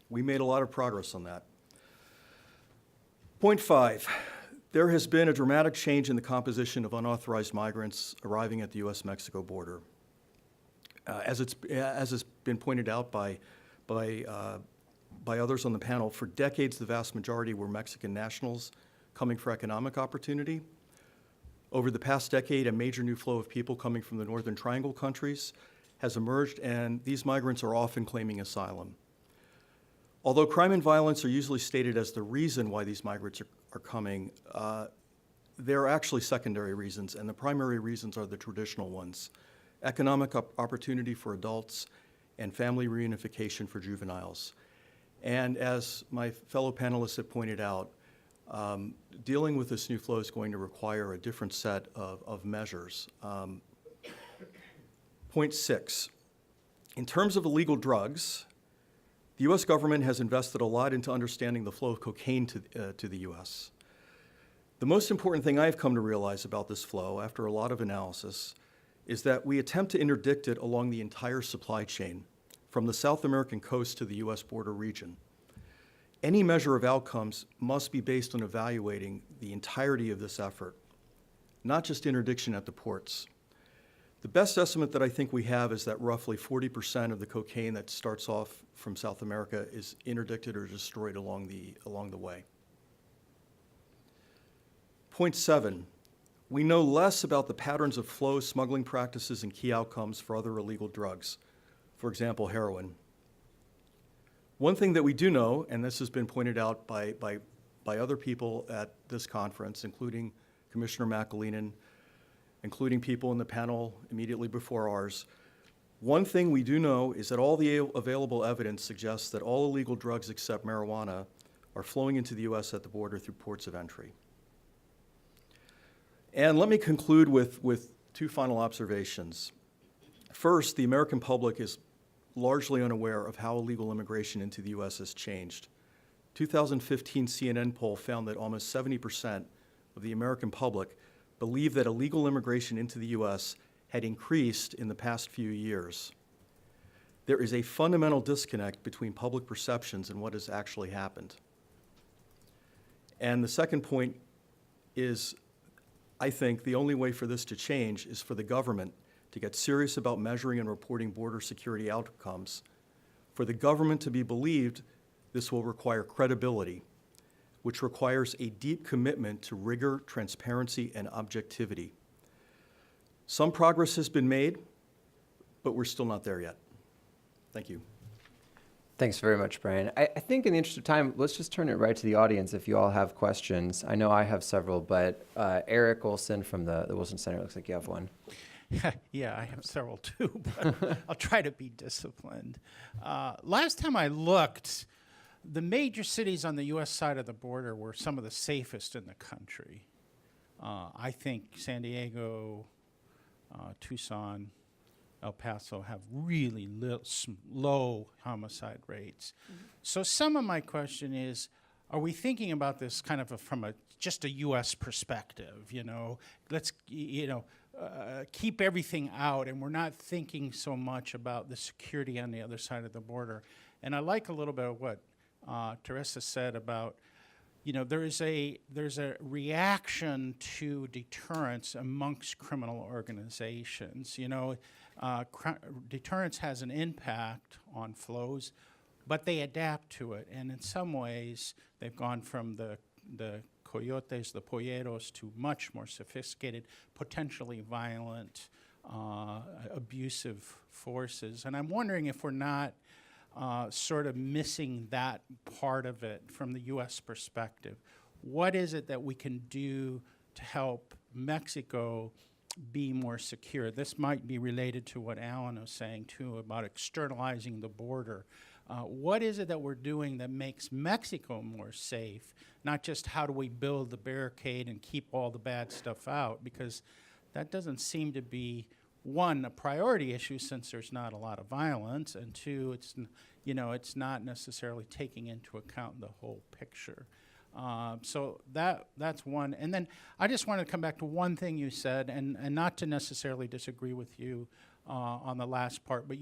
We made a lot of progress on that. Point five. There has been a dramatic change in the composition of unauthorized migrants arriving at the U.S.-Mexico border. As has been pointed out by others on the panel, for decades the vast majority were Mexican nationals coming for economic opportunity. Over the past decade, a major new flow of people coming from the Northern Triangle countries has emerged, and these migrants are often claiming asylum. Although crime and violence are usually stated as the reason why these migrants are coming, there are actually secondary reasons, and the primary reasons are the traditional ones: economic opportunity for adults and family reunification for juveniles. And as my fellow panelists have pointed out, dealing with this new flow is going to require a different set of measures. Point six, in terms of illegal drugs, the U.S. government has invested a lot into understanding the flow of cocaine to the U.S. The most important thing I've come to realize about this flow, after a lot of analysis, is that we attempt to interdict it along the entire supply chain, from the South American coast to the U.S. border region. Any measure of outcomes must be based on evaluating the entirety of this effort, not just interdiction at the ports. The best estimate that I think we have is that roughly 40% of the cocaine that starts off from South America is interdicted or destroyed along the way. Point seven, we know less about the patterns of flow, smuggling practices, and key outcomes for other illegal drugs, for example, heroin. One thing that we do know, and this has been pointed out by other people at this conference, including Commissioner McAleenan, including people in the panel immediately before ours, one thing we do know is that all the available evidence suggests that all illegal drugs except marijuana are flowing into the U.S. at the border through ports of entry. And let me conclude with two final observations. First, the American public is largely unaware of how illegal immigration into the U.S. has changed. 2015 CNN poll found that almost 70% of the American public believe that illegal immigration into the U.S. had increased in the past few years. there is a fundamental disconnect between public perceptions and what has actually happened. And the second point is, I think the only way for this to change is for the government to get serious about measuring and reporting border security outcomes. For the government to be believed, this will require credibility, which requires a deep commitment to rigor, transparency, and objectivity. Some progress has been made, but we're still not there yet. Thank you. Thanks very much, Brian. I think in the interest of time, let's just turn it right to the audience if you all have questions. I know I have several, but Eric Olson from the Wilson Center, looks like you have one. Yeah, I have several too, but I'll try to be disciplined. Last time I looked, the major cities on the U.S. side of the border were some of the safest in the country. I think San Diego, Tucson, El Paso have really low homicide rates. Mm-hmm. So some of my question is, are we thinking about this kind of from just a U.S. perspective? You know, let's keep everything out, and we're not thinking so much about the security on the other side of the border. And I like a little bit of what Theresa said about, you know, there's a reaction to deterrence amongst criminal organizations. You know, deterrence has an impact on flows, but they adapt to it. And in some ways, they've gone from the coyotes, the polleros, to much more sophisticated, potentially violent, abusive forces. And I'm wondering if we're not sort of missing that part of it from the U.S. perspective. What is it that we can do to help Mexico be more secure? This might be related to what Alan was saying, too, about externalizing the border. What is it that we're doing that makes Mexico more safe? Not just how do we build the barricade and keep all the bad stuff out, because that doesn't seem to be, one, a priority issue since there's not a lot of violence, and two, it's not necessarily taking into account the whole picture. So that's one. And then I just wanted to come back to one thing you said, and not to necessarily disagree with you on the last part, but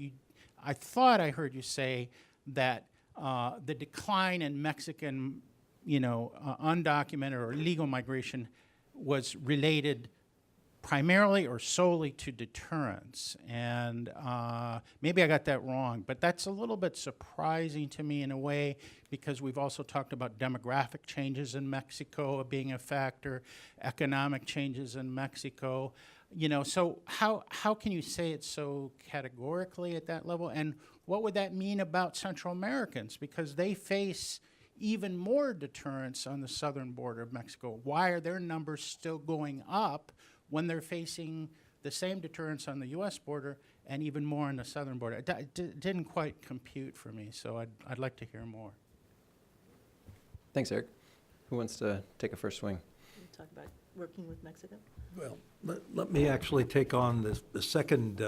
I thought I heard you say that the decline in Mexican, undocumented or illegal migration was related primarily or solely to deterrence. And maybe I got that wrong, but that's a little bit surprising to me in a way, because we've also talked about demographic changes in Mexico being a factor, economic changes in Mexico. So how can you say it so categorically at that level? And what would that mean about Central Americans? Because they face even more deterrence on the southern border of Mexico. Why are their numbers still going up when they're facing the same deterrence on the U.S. border and even more on the southern border? It didn't quite compute for me, so I'd like to hear more. Thanks, Eric. Who wants to take a first swing? Can you talk about working with Mexico? Well, let me actually take on the second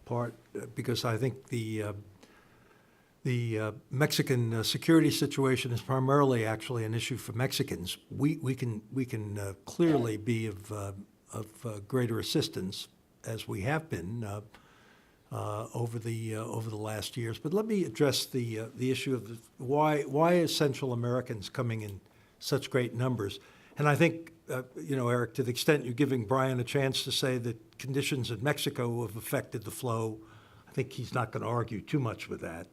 part, because I think the Mexican security situation is primarily actually an issue for Mexicans. We can clearly be of greater assistance, as we have been over the last years. But let me address the issue of why is Central Americans coming in such great numbers? And I think, Eric, to the extent you're giving Brian a chance to say that conditions in Mexico have affected the flow, I think he's not going to argue too much with that.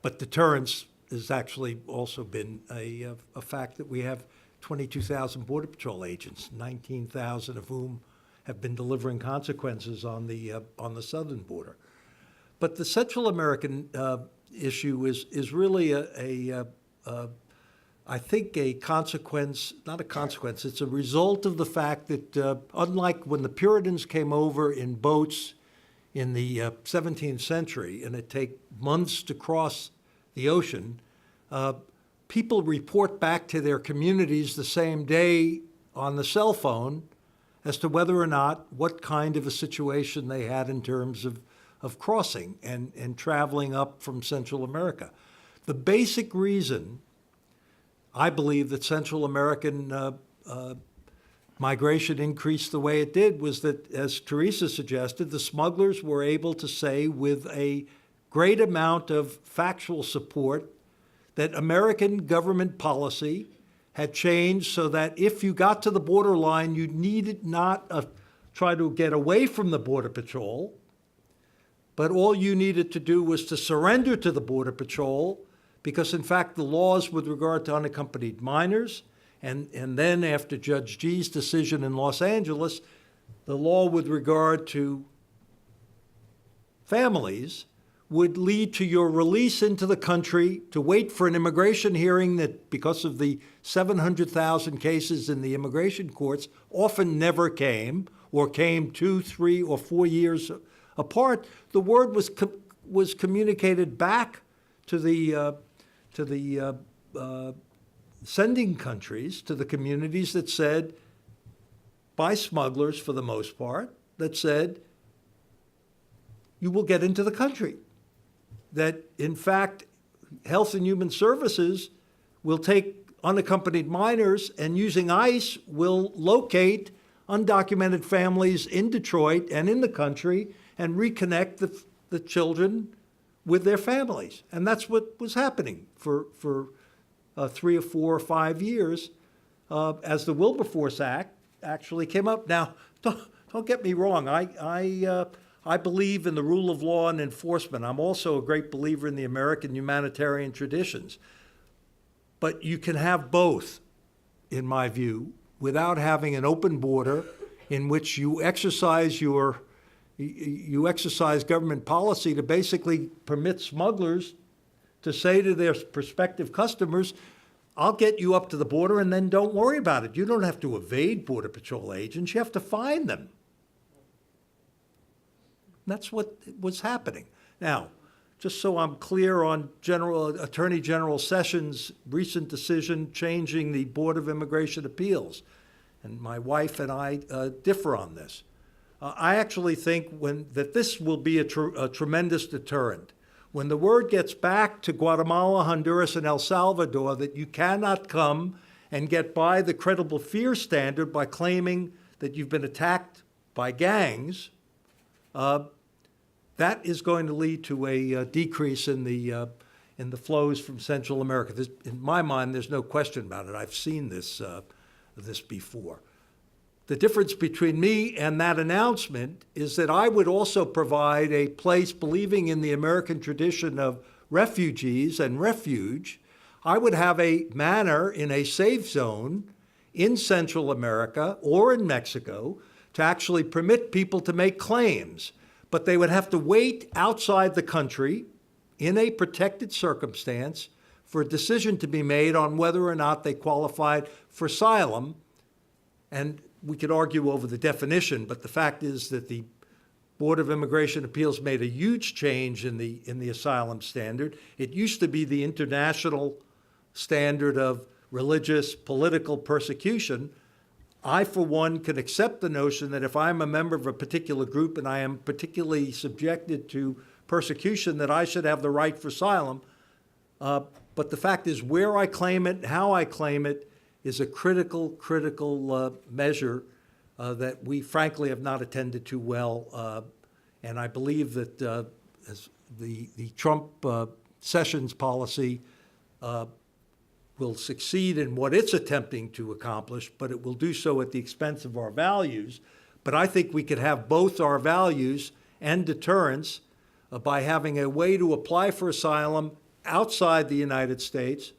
But deterrence has actually also been a fact that we have 22,000 Border Patrol agents, 19,000 of whom have been delivering consequences on the southern border. But the Central American issue is really I think a consequence, not a consequence, it's a result of the fact that unlike when the Puritans came over in boats in the 17th century, and it take months to cross the ocean, people report back to their communities the same day on the cell phone as to whether or not what kind of a situation they had in terms of crossing and traveling up from Central America. The basic reason I believe that Central American migration increased the way it did was that, as Theresa suggested, the smugglers were able to say with a great amount of factual support that American government policy had changed so that if you got to the borderline, you needed not try to get away from the Border Patrol, but all you needed to do was to surrender to the Border Patrol, because in fact the laws with regard to unaccompanied minors, and then after Judge G's decision in Los Angeles, the law with regard to families would lead to your release into the country to wait for an immigration hearing that, because of the 700,000 cases in the immigration courts, often never came, or came 2, 3, or 4 years apart. The word was communicated back to the sending countries, to the communities that said, by smugglers for the most part, that said, you will get into the country. That, in fact, Health and Human Services will take unaccompanied minors and, using ICE, will locate undocumented families in Detroit and in the country and reconnect the children with their families. And that's what was happening for 3 or 4 or 5 years as the Wilberforce Act actually came up. Now, don't get me wrong. I believe in the rule of law and enforcement. I'm also a great believer in the American humanitarian traditions. But you can have both, in my view, without having an open border in which you exercise government policy to basically permit smugglers to say to their prospective customers, I'll get you up to the border and then don't worry about it. You don't have to evade Border Patrol agents. You have to find them. That's what was happening. Now, just so I'm clear on Attorney General Sessions' recent decision changing the Board of Immigration Appeals, and my wife and I differ on this. I actually think that this will be a tremendous deterrent. When the word gets back to Guatemala, Honduras, and El Salvador that you cannot come and get by the credible fear standard by claiming that you've been attacked by gangs, that is going to lead to a decrease in the flows from Central America. In my mind, there's no question about it. I've seen this before. The difference between me and that announcement is that I would also provide a place, believing in the American tradition of refugees and refuge. I would have a manner in a safe zone in Central America or in Mexico to actually permit people to make claims. But they would have to wait outside the country in a protected circumstance for a decision to be made on whether or not they qualified for asylum. And we could argue over the definition, but the fact is that the Board of Immigration Appeals made a huge change in the asylum standard. It used to be the international standard of religious, political persecution. I, for one, can accept the notion that if I'm a member of a particular group and I am particularly subjected to persecution, that I should have the right for asylum. But the fact is, where I claim it, how I claim it, is a critical measure that we frankly have not attended to well. And I believe that as the Trump Sessions policy will succeed in what it's attempting to accomplish, but it will do so at the expense of our values. But I think we could have both our values and deterrence by having a way to apply for asylum outside the United States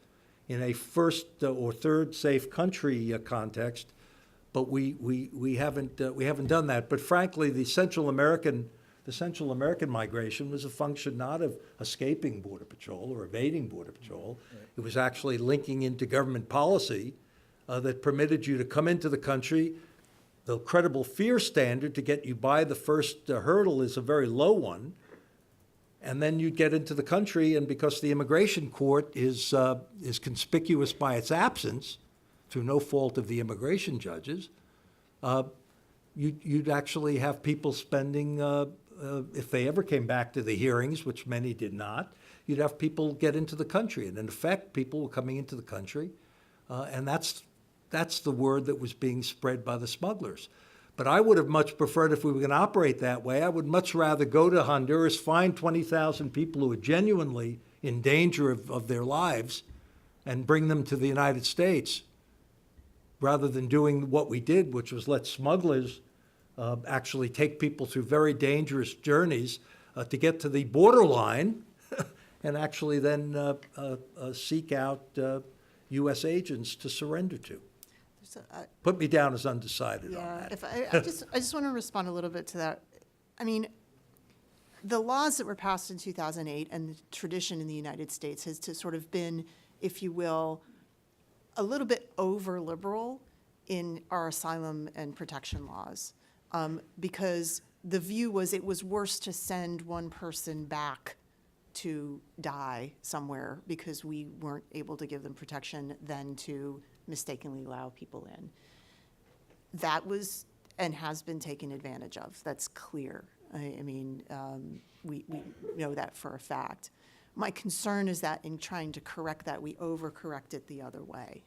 in a first or third safe country context. But we haven't done that. But frankly, the Central American migration was a function not of escaping Border Patrol or evading Border Patrol. Right. It was actually linking into government policy that permitted you to come into the country. The credible fear standard to get you by the first hurdle is a very low one. And then you get into the country, and because the immigration court is conspicuous by its absence, through no fault of the immigration judges, you'd actually have people spending, if they ever came back to the hearings, which many did not, you'd have people get into the country. And in effect, people were coming into the country, and that's the word that was being spread by the smugglers. But I would have much preferred, if we were going to operate that way, I would much rather go to Honduras, find 20,000 people who are genuinely in danger of their lives, and bring them to the United States, rather than doing what we did, which was let smugglers actually take people through very dangerous journeys to get to the borderline and actually then seek out U.S. agents to surrender to. So, Put me down as undecided on yeah, that. if I just want to respond a little bit to that. I mean, the laws that were passed in 2008 and the tradition in the United States has to sort of been, if you will, a little bit over liberal in our asylum and protection laws, because the view was it was worse to send one person back to die somewhere because we weren't able to give them protection than to mistakenly allow people in. That was and has been taken advantage of. That's clear. I mean, we know that for a fact. My concern is that in trying to correct that, we overcorrect it the other way.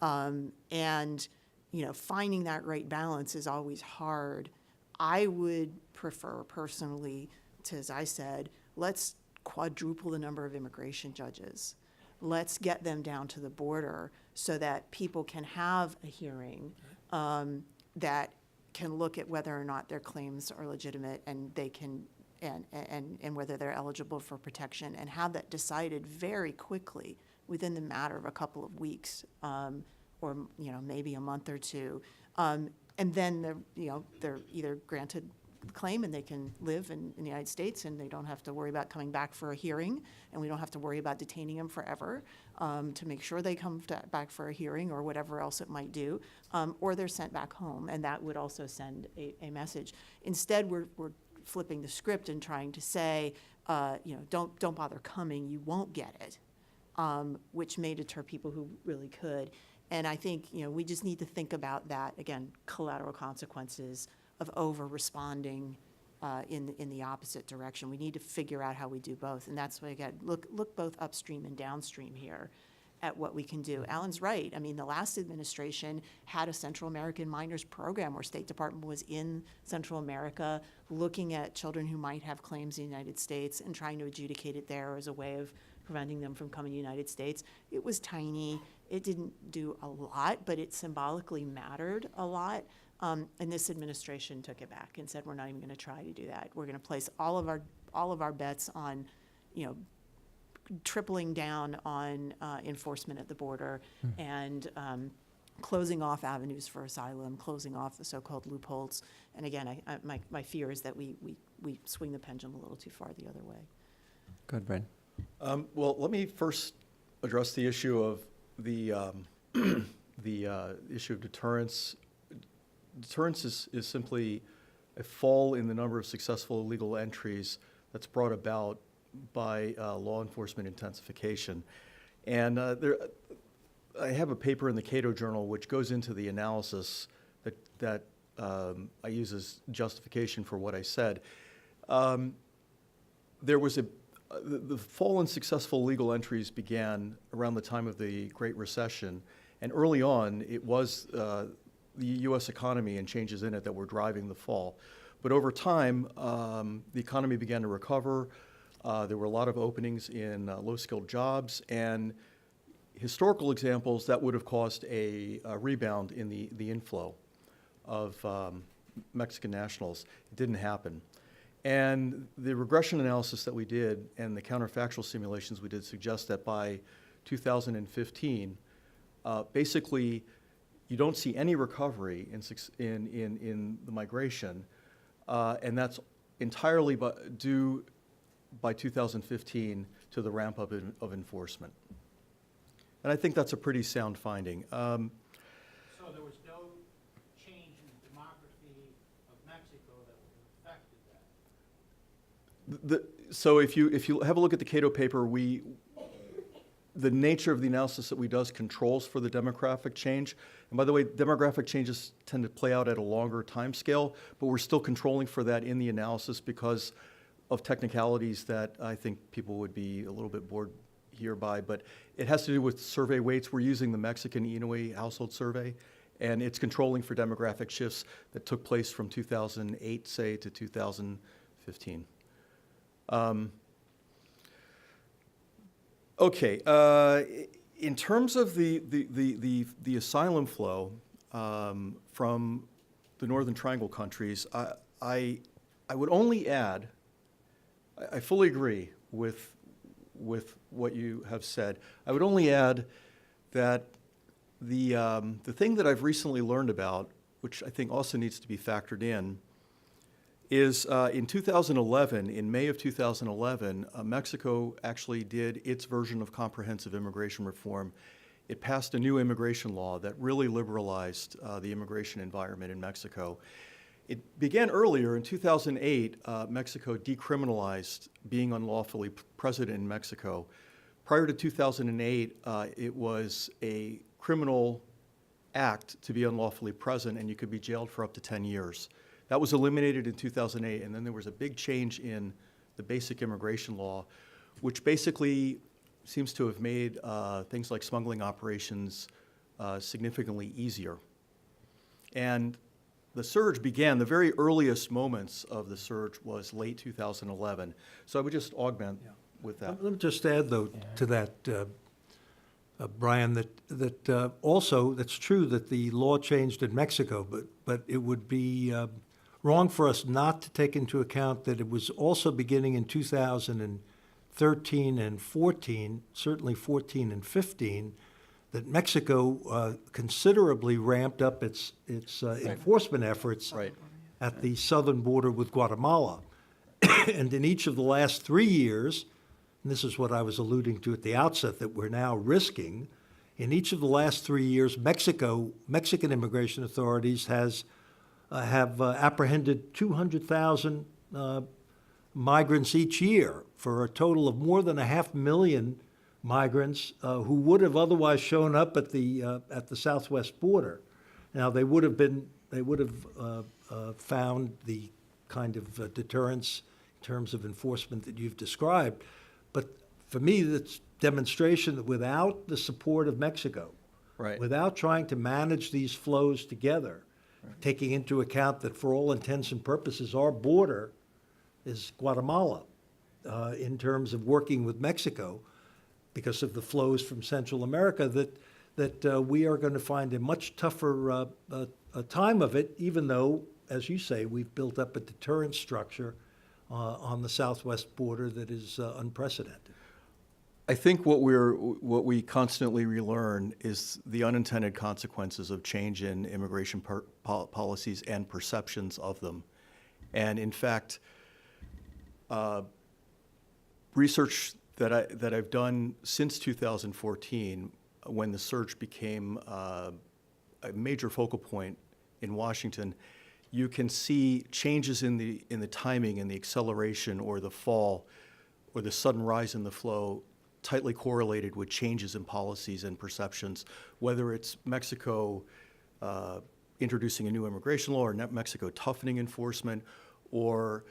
And, you know, finding that right balance is always hard. I would prefer personally to, as I said, let's quadruple the number of immigration judges. Let's get them down to the border so that people can have a hearing that can look at whether or not their claims are legitimate and they can and whether they're eligible for protection, and have that decided very quickly within the matter of a couple of weeks, or maybe a month or two, and then they're either granted the claim and they can live in the United States and they don't have to worry about coming back for a hearing, and we don't have to worry about detaining them forever to make sure they come back for a hearing or whatever else it might do, or they're sent back home, and that would also send a message. Instead, we're flipping the script and trying to say, don't bother coming, you won't get it, which may deter people who really could. And I think we just need to think about that, again, collateral consequences of over-responding in the opposite direction. We need to figure out how we do both, and that's why, again, look both upstream and downstream here at what we can do. Alan's right. I mean, the last administration had a Central American minors program where State Department was in Central America looking at children who might have claims in the United States and trying to adjudicate it there as a way of preventing them from coming to the United States. It was tiny. It didn't do a lot, but it symbolically mattered a lot. And this administration took it back and said, we're not even going to try to do that. We're going to place all of our bets on, tripling down on enforcement at the border and closing off avenues for asylum, closing off the so-called loopholes. And again, my fear is that we swing the pendulum a little too far the other way. Go ahead, Brad. Well, let me first address the issue of the issue of deterrence. Deterrence is simply a fall in the number of successful illegal entries that's brought about by law enforcement intensification. And I have a paper in the Cato Journal which goes into the analysis that I use as justification for what I said. There was the fall in successful legal entries began around the time of the Great Recession, and early on it was the U.S. economy and changes in it that were driving the fall. But over time, the economy began to recover. There were a lot of openings in low-skilled jobs, and historical examples that would have caused a rebound in the inflow of Mexican nationals. It didn't happen. And the regression analysis that we did and the counterfactual simulations we did suggest that by 2015, basically, you don't see any recovery in the migration, and that's entirely due by 2015 to the ramp up of enforcement. And I think that's a pretty sound finding. So there was no change in the demography of Mexico that would have affected that? So if you have a look at the Cato paper, the nature of the analysis that we does controls for the demographic change. And by the way, demographic changes tend to play out at a longer time scale, but we're still controlling for that in the analysis because of technicalities that I think people would be a little bit bored here by. But it has to do with survey weights. We're using the Mexican Inouye household survey, And it's controlling for demographic shifts that took place from 2008, say, to 2015. Okay, in terms of the asylum flow from the Northern Triangle countries, I would only add, I fully agree with what you have said. I would only add that the thing that I've recently learned about, which I think also needs to be factored in, is in 2011, in May of 2011, Mexico actually did its version of comprehensive immigration reform. It passed a new immigration law that really liberalized the immigration environment in Mexico. It began earlier. In 2008, Mexico decriminalized being unlawfully present in Mexico. Prior to 2008, it was a criminal act to be unlawfully present, and you could be jailed for up to 10 years. That was eliminated in 2008, and then there was a big change in the basic immigration law, which basically seems to have made things like smuggling operations significantly easier. And the surge began, the very earliest moments of the surge was late 2011. So I would just augment with that. Let me just add, though, to that, Brian, that also, that's true that the law changed in Mexico, but it would be wrong for us not to take into account that it was also beginning in 2013 and 14, certainly 14 and 15, that Mexico considerably ramped up its enforcement efforts Right. at the southern border with Guatemala. And in each of the last 3 years, and this is what I was alluding to at the outset, that we're now risking, in each of the last 3 years, Mexican immigration authorities have apprehended 200,000 migrants each year, for a total of more than 500,000 migrants who would have otherwise shown up at the southwest border. Now, they would have found the kind of deterrence in terms of enforcement that you've described. But for me, that's demonstration that without the support of Mexico, Right. without trying to manage these flows together, taking into account that for all intents and purposes, our border is Guatemala in terms of working with Mexico, because of the flows from Central America, that we are going to find a much tougher time of it, even though, as you say, we've built up a deterrence structure on the southwest border that is unprecedented. I think what we constantly relearn is the unintended consequences of change in immigration policies and perceptions of them. And in fact, research that I've done since 2014, when the surge became a major focal point in Washington, you can see changes in the timing and the acceleration or the fall or the sudden rise in the flow tightly correlated with changes in policies and perceptions, whether it's Mexico introducing a new immigration law or Mexico toughening enforcement, or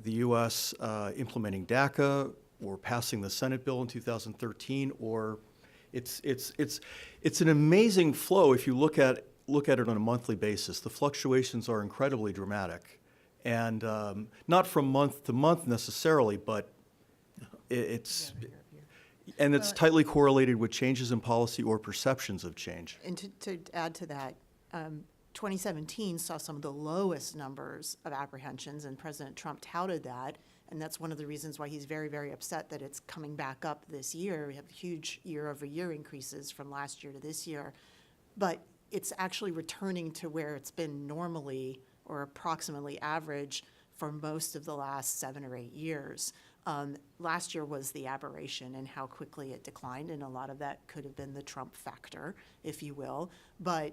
the U.S. Implementing DACA, or passing the Senate bill in 2013, or it's an amazing flow if you look at it on a monthly basis. The fluctuations are incredibly dramatic, and not from month to month necessarily, but it's tightly correlated with changes in policy or perceptions of change. And to add to that, 2017 saw some of the lowest numbers of apprehensions, and President Trump touted that. And that's one of the reasons why he's very, very upset that it's coming back up this year. We have huge year-over-year increases from last year to this year. But it's actually returning to where it's been normally or approximately average for most of the last 7 or 8 years. Last year was the aberration in how quickly it declined, and a lot of that could have been the Trump factor, if you will. But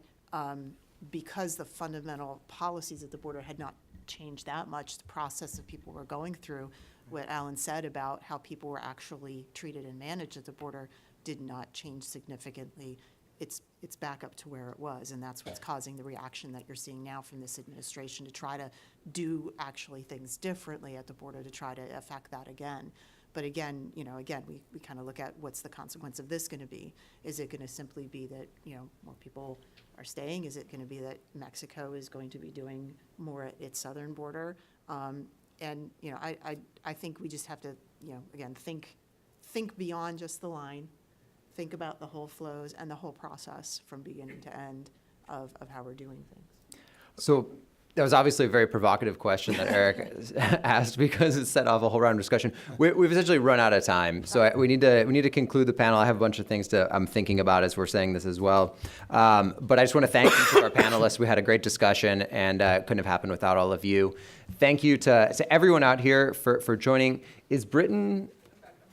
because the fundamental policies at the border had not changed that much, the process that people were going through, what Alan said about how people were actually treated and managed at the border did not change significantly. It's back up to where it was, and that's what's causing the reaction that you're seeing now from this administration to try to do actually things differently at the border to try to affect that again. But again, we kind of look at what's the consequence of this going to be. Is it going to simply be that, more people are staying? Is it going to be that Mexico is going to be doing more at its southern border? And, you know, I think we just have to, you know, again, think beyond just the line, think about the whole flows and the whole process from beginning to end of how we're doing things. So that was obviously a very provocative question that Eric asked because it set off a whole round of discussion. We've essentially run out of time, so we need to conclude the panel. I have a bunch of things I'm thinking about as we're saying this as well. But I just want to thank each of our panelists. We had a great discussion, and it couldn't have happened without all of you. Thank you to everyone out here for joining. Is Britton?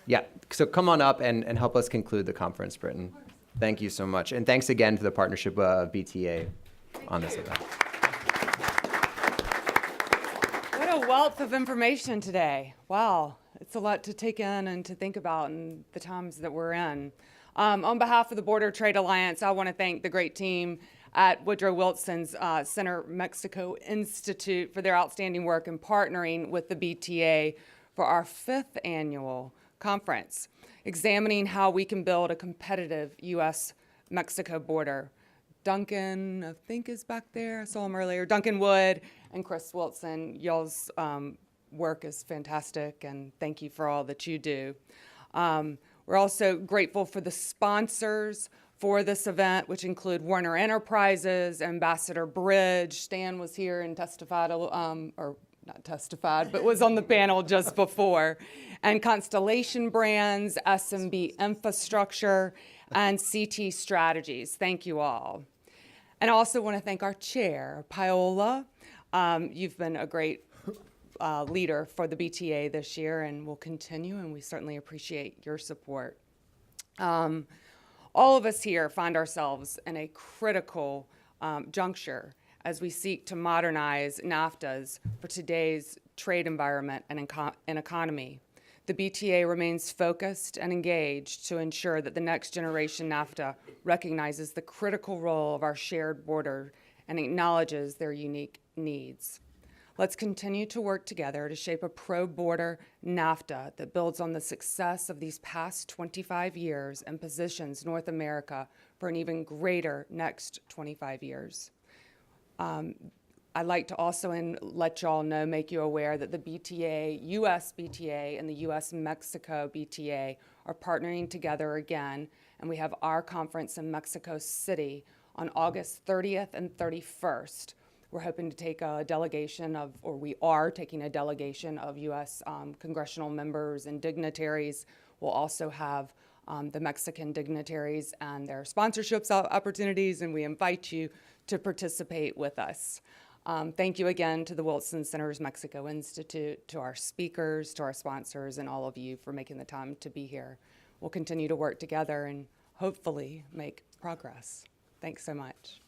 Yeah. So come on up and help us conclude the conference, Britton. Thank you so much, and thanks again to the partnership of BTA on this event. What a wealth of information today. Wow, it's a lot to take in and to think about in the times that we're in. On behalf of the Border Trade Alliance, I want to thank the great team at Woodrow Wilson's Center Mexico Institute for their outstanding work in partnering with the BTA for our 5th annual conference, examining how we can build a competitive U.S. Mexico border. Duncan, I think, is back there. I saw him earlier. Duncan Wood and Chris Wilson, y'all's work is fantastic, and thank you for all that you do. We're also grateful for the sponsors for this event, which include Warner Enterprises, Ambassador Bridge. Stan was here and testified, or not testified, but was on the panel just before. And Constellation Brands, SMB Infrastructure, and CT Strategies. Thank you all. And I also want to thank our chair, Paola. You've been a great leader for the BTA this year and will continue, and we certainly appreciate your support. All of us here find ourselves in a critical juncture as we seek to modernize NAFTAs for today's trade environment and economy. The BTA remains focused and engaged to ensure that the next generation NAFTA recognizes the critical role of our shared border and acknowledges their unique needs. Let's continue to work together to shape a pro-border NAFTA that builds on the success of these past 25 years and positions North America for an even greater next 25 years. I'd like to also let y'all know, make you aware that the BTA, U.S. BTA and the U.S. Mexico BTA are partnering together again, and we have our conference in Mexico City on August 30th and 31st. We're hoping to take a delegation of, or we are taking a delegation of U.S. Congressional members and dignitaries. We'll also have the Mexican dignitaries and their sponsorships opportunities, and we invite you to participate with us. Thank you again to the Wilson Center's Mexico Institute, to our speakers, to our sponsors, and all of you for making the time to be here. We'll continue to work together and hopefully make progress. Thanks so much.